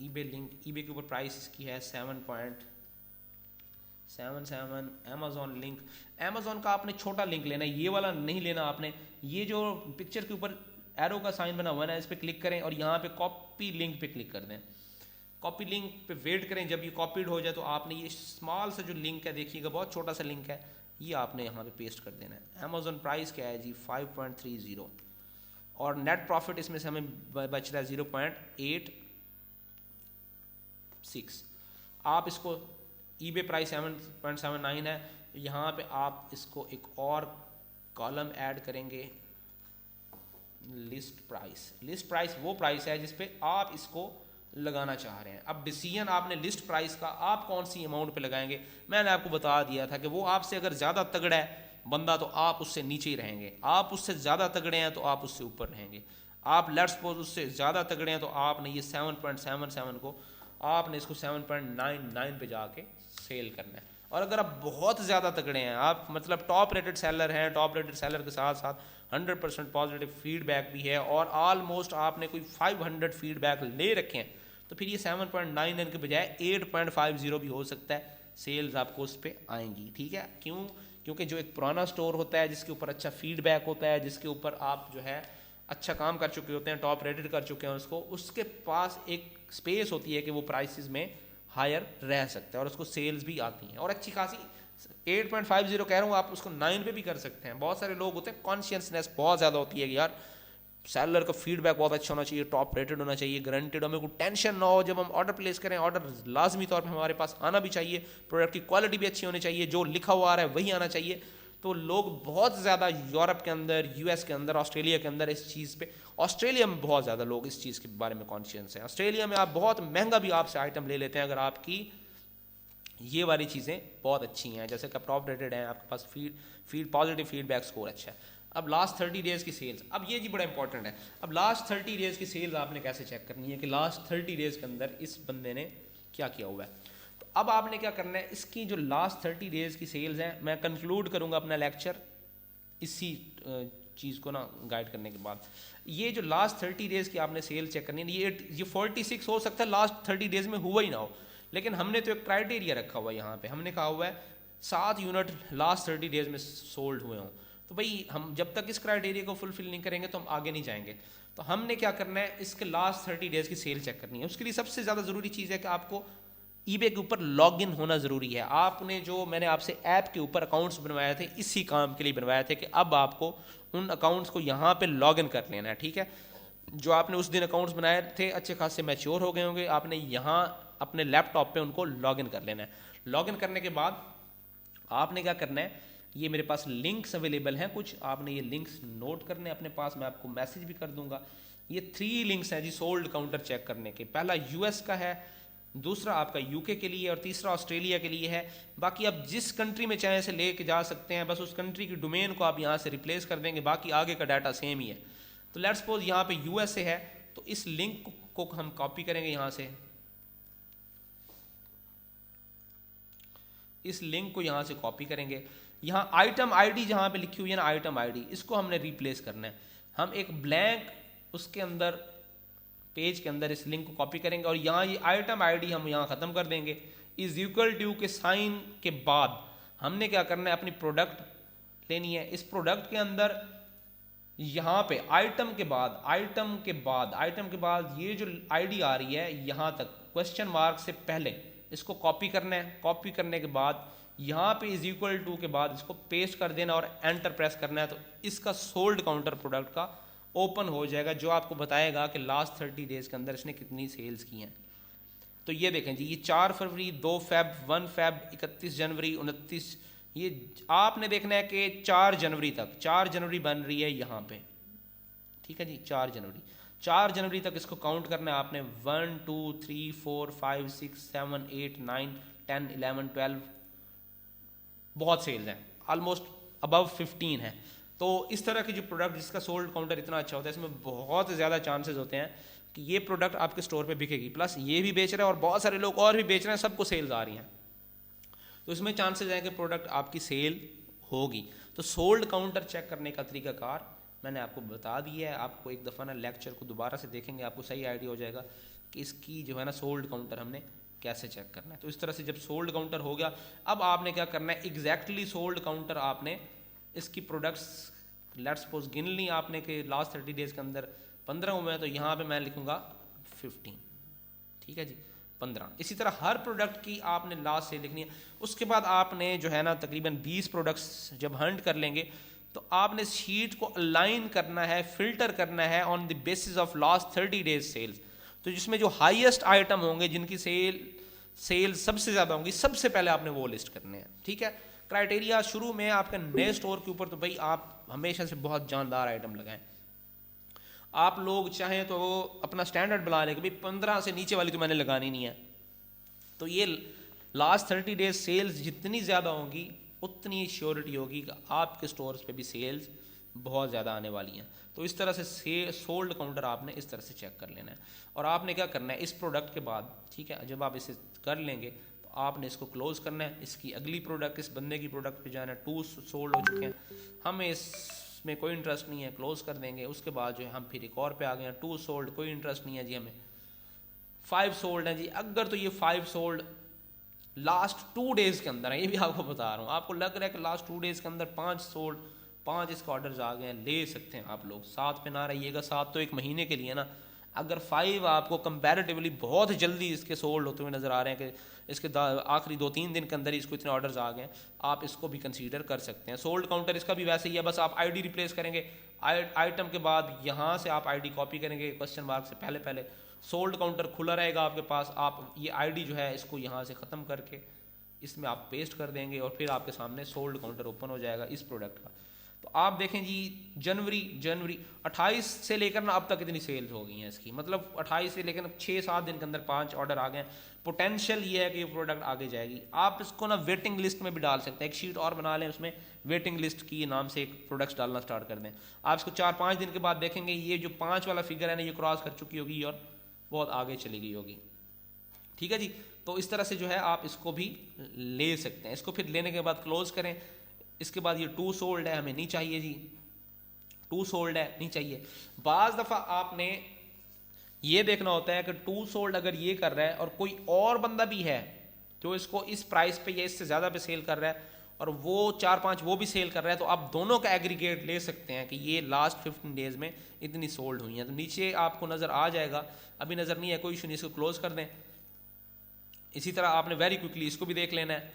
ईबे लिंक। ईबे के ऊपर प्राइस इसकी है 7.77। अमेज़ॉन लिंक, अमेज़ॉन का आपने छोटा लिंक लेना है, ये वाला नहीं लेना आपने। ये जो पिक्चर के ऊपर एरो का साइन बना हुआ है ना, इस पर क्लिक करें और यहाँ पे कॉपी लिंक पे क्लिक कर दें। कॉपी लिंक पे वेट करें, जब ये कॉपीड हो जाए तो आपने ये स्मॉल सा जो लिंक है, देखिएगा बहुत छोटा सा लिंक है, ये आपने यहाँ पे पेस्ट कर देना है। अमेज़ॉन प्राइस क्या है जी, 5.30, और नेट प्रॉफिट इसमें से हमें बच रहा है 0.86। आप इसको, ईबे प्राइस 7.79 है, यहाँ पे आप इसको एक और कॉलम ऐड करेंगे, लिस्ट प्राइस वो प्राइस है जिस पे आप इसको लगाना चाह रहे हैं। अब डिसीजन आपने लिस्ट प्राइस का आप कौन सी अमाउंट पे लगाएंगे, मैंने आपको बता दिया था कि वो आपसे अगर ज़्यादा तगड़ा है बंदा तो आप उससे नीचे ही रहेंगे, आप उससे ज़्यादा तगड़े हैं तो आप उससे ऊपर रहेंगे। आप लेट्स सपोज उससे ज़्यादा तगड़े हैं तो आपने ये 7.77 को आपने इसको 7.99 पे जाके सेल करना है। और अगर आप बहुत ज़्यादा तगड़े हैं, आप मतलब टॉप रेटेड सेलर हैं, टॉप रेटेड सेलर के साथ साथ 100% पॉजिटिव फीडबैक भी है और ऑलमोस्ट आपने कोई 500 फीडबैक ले रखे हैं, तो फिर ये 7.99 के बजाय 8.50 भी हो सकता है, सेल्स आपको उस पर आएंगी, ठीक है। क्यों? क्योंकि जो एक पुराना स्टोर होता है जिसके ऊपर अच्छा फीडबैक होता है, जिसके ऊपर आप जो है अच्छा काम कर चुके होते हैं, टॉप रेटेड कर चुके हैं उसको, उसके पास एक स्पेस होती है कि वो प्राइसेस में हायर रह सकता है और उसको सेल्स भी आती हैं और अच्छी खासी। 8.50 कह रहा हूँ, आप उसको 9 पे भी कर सकते हैं। बहुत सारे लोग होते हैं, कॉन्शियसनेस बहुत ज़्यादा होती है कि यार सेलर का फीडबैक बहुत अच्छा होना चाहिए, टॉप रेटेड होना चाहिए, गारंटेड, हमें कोई टेंशन ना हो जब हम ऑर्डर प्लेस करें, ऑर्डर लाजमी तौर पे हमारे पास आना भी चाहिए, प्रोडक्ट की क्वालिटी भी अच्छी होनी चाहिए, जो लिखा हुआ आ रहा है वही आना चाहिए। तो लोग बहुत ज़्यादा यूरोप के अंदर, यूएस के अंदर, ऑस्ट्रेलिया के अंदर इस चीज़ पे, ऑस्ट्रेलिया में बहुत ज़्यादा लोग इस चीज़ के बारे में कॉन्शियस हैं। ऑस्ट्रेलिया में आप बहुत महंगा भी आपसे आइटम ले लेते हैं अगर आपकी ये वाली चीज़ें बहुत अच्छी हैं, जैसे कि टॉप रेटेड हैं, आपके पास फीड पॉजिटिव फीडबैक स्कोर अच्छा है। अब लास्ट 30 डेज़ की सेल्स, अब ये जी बड़ा इंपॉर्टेंट है। अब लास्ट 30 डेज़ की सेल्स आपने कैसे चेक करनी है कि लास्ट 30 डेज़ के अंदर इस बंदे ने क्या किया हुआ है। तो अब आपने क्या करना है, इसकी जो लास्ट 30 डेज़ की सेल्स हैं, मैं कंक्लूड करूँगा अपना लेक्चर इसी चीज़ को ना गाइड करने के बाद। ये जो लास्ट 30 डेज़ की आपने सेल चेक करनी है, ये 46 हो सकता है लास्ट 30 डेज़ में हुआ ही ना हो, लेकिन हमने तो एक क्राइटेरिया रखा हुआ है यहाँ पे, हमने कहा हुआ है 7 यूनिट लास्ट 30 डेज़ में सोल्ड हुए हों। तो भाई हम जब तक इस क्राइटेरिया को फुलफिल नहीं करेंगे तो हम आगे नहीं जाएंगे। तो हमने क्या करना है, इसके लास्ट 30 डेज़ की सेल चेक करनी है। उसके लिए सबसे ज़्यादा ज़रूरी चीज़ है कि आपको ईबे के ऊपर लॉगिन होना ज़रूरी है। आपने जो मैंने आपसे ऐप के ऊपर अकाउंट्स बनवाए थे, इसी काम के लिए बनवाए थे कि अब आपको उन अकाउंट्स को यहाँ पे लॉगिन कर लेना है, ठीक है। जो आपने उस दिन अकाउंट्स बनाए थे अच्छे खासे मैच्योर हो गए होंगे, आपने यहाँ अपने लैपटॉप पे उनको लॉगिन कर लेना है। लॉगिन करने के बाद आपने क्या करना है, ये मेरे पास लिंक्स अवेलेबल हैं कुछ, आपने ये लिंक्स नोट करने अपने पास, मैं आपको मैसेज भी कर दूंगा। ये 3 लिंक्स हैं जी सोल्ड काउंटर चेक करने के। पहला यूएस का है, दूसरा आपका यूके के लिए और तीसरा ऑस्ट्रेलिया के लिए है। बाकी आप जिस कंट्री में चाहे से लेके जा सकते हैं, बस उस कंट्री की डोमेन को आप यहाँ से रिप्लेस कर देंगे, बाकी आगे का डाटा सेम ही है। तो लेट्स सपोज यहाँ पे यूएसए है, तो इस लिंक को हम कॉपी करेंगे यहाँ से, इस लिंक को यहाँ से कॉपी करेंगे। यहाँ आइटम आईडी जहाँ पे लिखी हुई है ना, आइटम आईडी, इसको हमने रिप्लेस करना है। हम एक ब्लैंक उसके अंदर पेज के अंदर इस लिंक को कॉपी करेंगे और यहाँ ये आइटम आईडी हम यहाँ ख़त्म कर देंगे। इज इक्वल टू के साइन के बाद हमने क्या करना है, अपनी प्रोडक्ट लेनी है। इस प्रोडक्ट के अंदर यहाँ पे आइटम के बाद ये जो आईडी आ रही है यहाँ तक क्वेश्चन मार्क से पहले, इसको कॉपी करना है। कॉपी करने के बाद यहाँ पे इज इक्वल टू के बाद इसको पेस्ट कर देना और एंटर प्रेस करना है। तो इसका सोल्ड काउंटर प्रोडक्ट का ओपन हो जाएगा, जो आपको बताएगा कि लास्ट 30 डेज के अंदर इसने कितनी सेल्स की हैं। तो ये देखें जी, ये 4 फरवरी, 2 फेब, 1 फेब, 31 जनवरी, 29, ये आपने देखना है कि 4 जनवरी तक, 4 जनवरी बन रही है यहाँ पे, ठीक है जी। 4 जनवरी तक इसको काउंट करना है आपने। 1 2 3 4 5 6 7 8 9 10 11 12, बहुत सेल्स हैं, ऑलमोस्ट अबव 15 है। तो इस तरह की जो प्रोडक्ट जिसका सोल्ड काउंटर इतना अच्छा होता है, इसमें बहुत ज़्यादा चांसेस होते हैं कि ये प्रोडक्ट आपके स्टोर पे बिकेगी। प्लस ये भी बेच रहा है और बहुत सारे लोग और भी बेच रहे हैं, सबको सेल्स आ रही हैं, तो इसमें चांसेस हैं कि प्रोडक्ट आपकी सेल होगी। तो सोल्ड काउंटर चेक करने का तरीकाकार मैंने आपको बता दिया है। आपको एक दफ़ा ना लेक्चर को दोबारा से देखेंगे, आपको सही आइडिया हो जाएगा कि इसकी जो है ना सोल्ड काउंटर हमने कैसे चेक करना है। तो इस तरह से जब सोल्ड काउंटर हो गया, अब आपने क्या करना है, एग्जैक्टली सोल्ड काउंटर आपने इसकी प्रोडक्ट्स लेट्स सपोज गिन ली आपने कि लास्ट 30 डेज के अंदर 15 हुए हैं, तो यहाँ पे मैं लिखूंगा 15, ठीक है जी, 15। इसी तरह हर प्रोडक्ट की आपने लास्ट से लिखनी है। उसके बाद आपने जो है ना तकरीबन 20 प्रोडक्ट्स जब हंट कर लेंगे, तो आपने शीट को अलाइन करना है, फिल्टर करना है on the basis of last 30 days sales. तो जिसमें जो हाईएस्ट आइटम होंगे, जिनकी सेल सबसे ज़्यादा होंगी, सबसे पहले आपने वो लिस्ट करने हैं, ठीक है। क्राइटेरिया शुरू में आपके नए स्टोर के ऊपर, तो भाई आप हमेशा से बहुत जानदार आइटम लगाएं। आप लोग चाहें तो अपना स्टैंडर्ड बना लें कि भाई 15 से नीचे वाली तो मैंने लगानी नहीं है। तो ये लास्ट 30 डेज सेल्स जितनी ज़्यादा होंगी, उतनी श्योरिटी होगी कि आपके स्टोर्स पे भी सेल्स बहुत ज़्यादा आने वाली हैं। तो इस तरह से सोल्ड काउंटर आपने इस तरह से चेक कर लेना है। और आपने क्या करना है, इस प्रोडक्ट के बाद, ठीक है, जब आप इसे कर लेंगे तो आपने इसको क्लोज करना है। इसकी अगली प्रोडक्ट, इस बंदे की प्रोडक्ट पे जाना है। 2 सोल्ड हो चुके हैं, हमें इसमें कोई इंटरेस्ट नहीं है, क्लोज कर देंगे। उसके बाद जो है हम फिर एक और पे आ गए हैं, 2 सोल्ड, कोई इंटरेस्ट नहीं है जी हमें। 5 सोल्ड है जी। अगर तो ये 5 सोल्ड लास्ट 2 डेज के अंदर है, ये भी आपको बता रहा हूँ, आपको लग रहा है कि लास्ट 2 डेज के अंदर 5 सोल्ड, 5 इसके ऑर्डर्स आ गए हैं, ले सकते हैं आप लोग। 7 पे ना रहिएगा, 7 तो एक महीने के लिए ना। अगर 5 आपको कंपैरेटिवली बहुत जल्दी इसके सोल्ड होते हुए नज़र आ रहे हैं कि इसके आखिरी 2-3 दिन के अंदर ही इसको इतने ऑर्डर्स आ गए, आप इसको भी कंसीडर कर सकते हैं। सोल्ड काउंटर इसका भी वैसे ही है, बस आप आईडी रिप्लेस करेंगे, आइटम के बाद यहाँ से आप आईडी कॉपी करेंगे क्वेश्चन मार्क से पहले पहले, सोल्ड काउंटर खुला रहेगा आपके पास, आप ये आईडी जो है इसको यहाँ से ख़त्म करके इसमें आप पेस्ट कर देंगे और फिर आपके सामने सोल्ड काउंटर ओपन हो जाएगा इस प्रोडक्ट का। तो आप देखें जी जनवरी 28 से लेकर ना अब तक इतनी सेल्स हो गई हैं इसकी, मतलब 28 से लेकर 6-7 दिन के अंदर 5 ऑर्डर आ गए। पोटेंशियल ये है कि ये प्रोडक्ट आगे जाएगी। आप इसको ना वेटिंग लिस्ट में भी डाल सकते हैं, एक शीट और बना लें, उसमें वेटिंग लिस्ट की नाम से एक प्रोडक्ट्स डालना स्टार्ट कर दें। आप इसको 4-5 दिन के बाद देखेंगे ये जो 5 वाला फिगर है ना ये क्रॉस कर चुकी होगी और बहुत आगे चली गई होगी। ठीक है जी, तो इस तरह से जो है आप इसको भी ले सकते हैं। इसको फिर लेने के बाद क्लोज करें। इसके बाद ये टू सोल्ड है, हमें नहीं चाहिए जी, टू सोल्ड है नहीं चाहिए। बाज दफा आपने ये देखना होता है कि टू सोल्ड अगर ये कर रहा है और कोई और बंदा भी है जो इसको इस प्राइस पे या इससे ज्यादा पे सेल कर रहा है और वो 4-5 वो भी सेल कर रहा है, तो आप दोनों का एग्रीगेट ले सकते हैं कि ये लास्ट 15 डेज में इतनी सोल्ड हुई हैं। तो नीचे आपको नजर आ जाएगा, अभी नजर नहीं है कोई इशू नहीं, इसको क्लोज कर दें। इसी तरह आपने वेरी क्विकली इसको भी देख लेना है,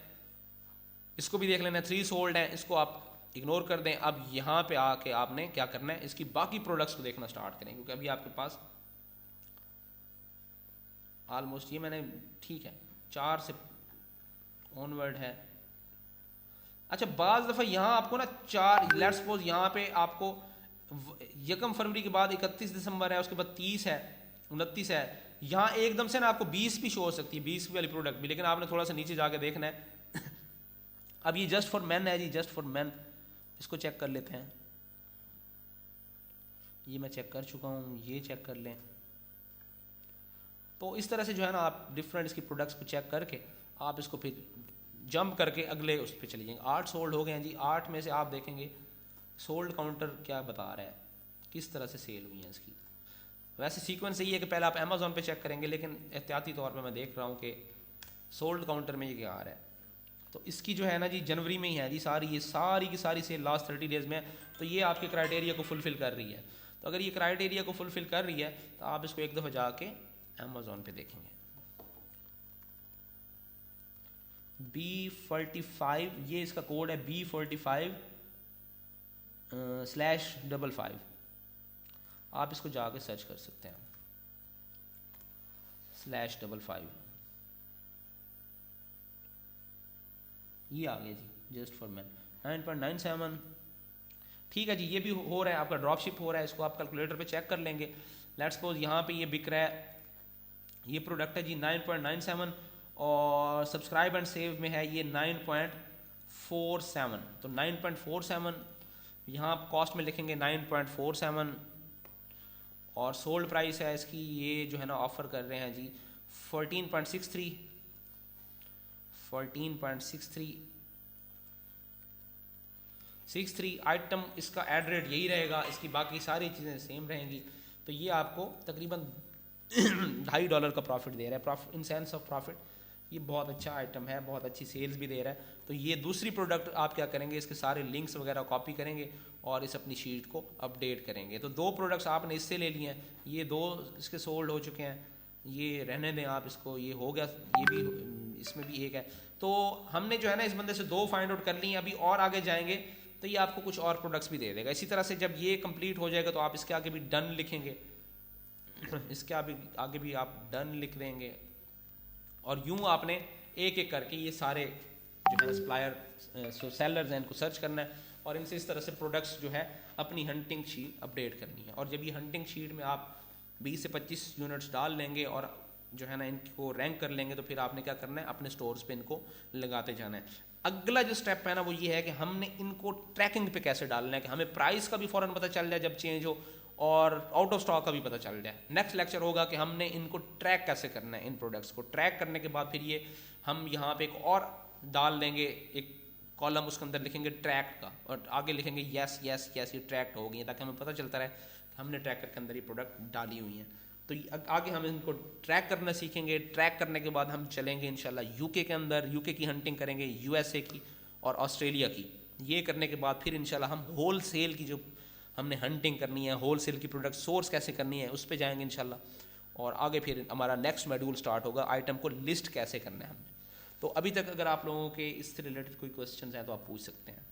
इसको भी देख लेना है, 3 सोल्ड है, इसको आप इग्नोर कर दें। अब यहाँ पे आके आपने क्या करना है, इसकी बाकी प्रोडक्ट्स को देखना स्टार्ट करें, क्योंकि अभी आपके पास ऑलमोस्ट ये मैंने ठीक है 4 से ऑनवर्ड है। अच्छा बाज दफ़ा यहाँ आपको ना 4 लेट्स सपोज यहाँ पे आपको 1 फरवरी के बाद 31 दिसंबर है, उसके बाद 30 है, 29 है, यहाँ एकदम से ना आपको 20 भी शो हो सकती है, 20 वाली प्रोडक्ट भी, लेकिन आपने थोड़ा सा नीचे जाके देखना है। अब ये जस्ट फॉर मैन है जी, जस्ट फॉर मैन, इसको चेक कर लेते हैं। ये मैं चेक कर चुका हूँ, ये चेक कर लें। तो इस तरह से जो है ना आप डिफरेंट इसकी प्रोडक्ट्स को चेक करके आप इसको फिर जंप करके अगले उस पर चले जाएंगे। 8 सोल्ड हो गए हैं जी, 8 में से आप देखेंगे सोल्ड काउंटर क्या बता रहा है, किस तरह से सेल हुई है इसकी। वैसे सीक्वेंस यही है कि पहले आप अमेजोन पे चेक करेंगे, लेकिन एहतियाती तौर पे मैं देख रहा हूँ कि सोल्ड काउंटर में ये क्या आ रहा है। तो इसकी जो है ना जी जनवरी में ही है जी सारी, ये सारी की सारी सेल लास्ट 30 डेज में है, तो ये आपके क्राइटेरिया को फुलफिल कर रही है। तो अगर ये क्राइटेरिया को फुलफिल कर रही है तो आप इसको एक दफ़ा जाके अमेजोन पे देखेंगे। B45 ये इसका कोड है, B45/55। आप इसको जाके सर्च कर सकते हैं /55, ये आ गया जी जस्ट फॉर मैन 9.97। ठीक है जी, ये भी हो रहा है, आपका ड्रॉप शिप हो रहा है, इसको आप कैलकुलेटर पे चेक कर लेंगे। लेट्स सपोज यहाँ पे ये बिक रहा है, ये प्रोडक्ट है जी 9.97 और सब्सक्राइब एंड सेव में है ये 9.47। तो 9.47 यहाँ आप कॉस्ट में लिखेंगे 9.47 और सोल्ड प्राइस है इसकी, ये जो है ना ऑफर कर रहे हैं जी 14.63 आइटम। इसका एड रेट यही रहेगा, इसकी बाकी सारी चीज़ें सेम रहेंगी। तो ये आपको तकरीबन $2.5 का प्रॉफिट दे रहा है, profit in sense of profit. ये बहुत अच्छा आइटम है, बहुत अच्छी सेल्स भी दे रहा है। तो ये दूसरी प्रोडक्ट आप क्या करेंगे, इसके सारे लिंक्स वगैरह कॉपी करेंगे और इस अपनी शीट को अपडेट करेंगे। तो 2 प्रोडक्ट्स आपने इससे ले लिए हैं, ये 2 इसके सोल्ड हो चुके हैं, ये रहने दें आप इसको, ये हो गया, ये भी इसमें भी एक है। तो हमने जो है ना इस बंदे से 2 फाइंड आउट कर ली हैं, अभी और आगे जाएंगे तो ये आपको कुछ और प्रोडक्ट्स भी दे देगा। इसी तरह से जब ये कंप्लीट हो जाएगा तो आप इसके आगे भी डन लिखेंगे, इसके आगे भी आप डन लिख देंगे और यूं आपने एक एक करके ये सारे जो है सप्लायर सेलर्स हैं इनको सर्च करना है और इनसे इस तरह से प्रोडक्ट्स जो है अपनी हंटिंग शीट अपडेट करनी है। और जब ये हंटिंग शीट में आप 20 से 25 यूनिट्स डाल लेंगे और जो है ना इनको रैंक कर लेंगे तो फिर आपने क्या करना है, अपने स्टोर्स पे इनको लगाते जाना है। अगला जो स्टेप है ना वो ये है कि हमने इनको ट्रैकिंग पे कैसे डालना है कि हमें प्राइस का भी फौरन पता चल जाए जब चेंज हो और आउट ऑफ स्टॉक का भी पता चल जाए। नेक्स्ट लेक्चर होगा कि हमने इनको ट्रैक कैसे करना है, इन प्रोडक्ट्स को ट्रैक करने के बाद फिर ये हम यहाँ पे एक और डाल देंगे, एक कॉलम, उसके अंदर लिखेंगे ट्रैक का और आगे लिखेंगे यस यस यस ये ट्रैक हो गई है, ताकि हमें पता चलता रहे कि हमने ट्रैकर के अंदर ये प्रोडक्ट डाली हुई हैं। तो आगे हम इनको ट्रैक करना सीखेंगे। ट्रैक करने के बाद हम चलेंगे इंशाल्लाह यूके के अंदर, यूके की हंटिंग करेंगे, यूएसए की और ऑस्ट्रेलिया की। ये करने के बाद फिर इंशाल्लाह हम होल सेल की जो हमने हंटिंग करनी है, होल सेल की प्रोडक्ट सोर्स कैसे करनी है उस पर जाएंगे इंशाल्लाह। और आगे फिर हमारा नेक्स्ट मॉड्यूल स्टार्ट होगा, आइटम को लिस्ट कैसे करना है हमने। तो अभी तक अगर आप लोगों के इससे रिलेटेड कोई क्वेश्चंस हैं तो आप पूछ सकते हैं।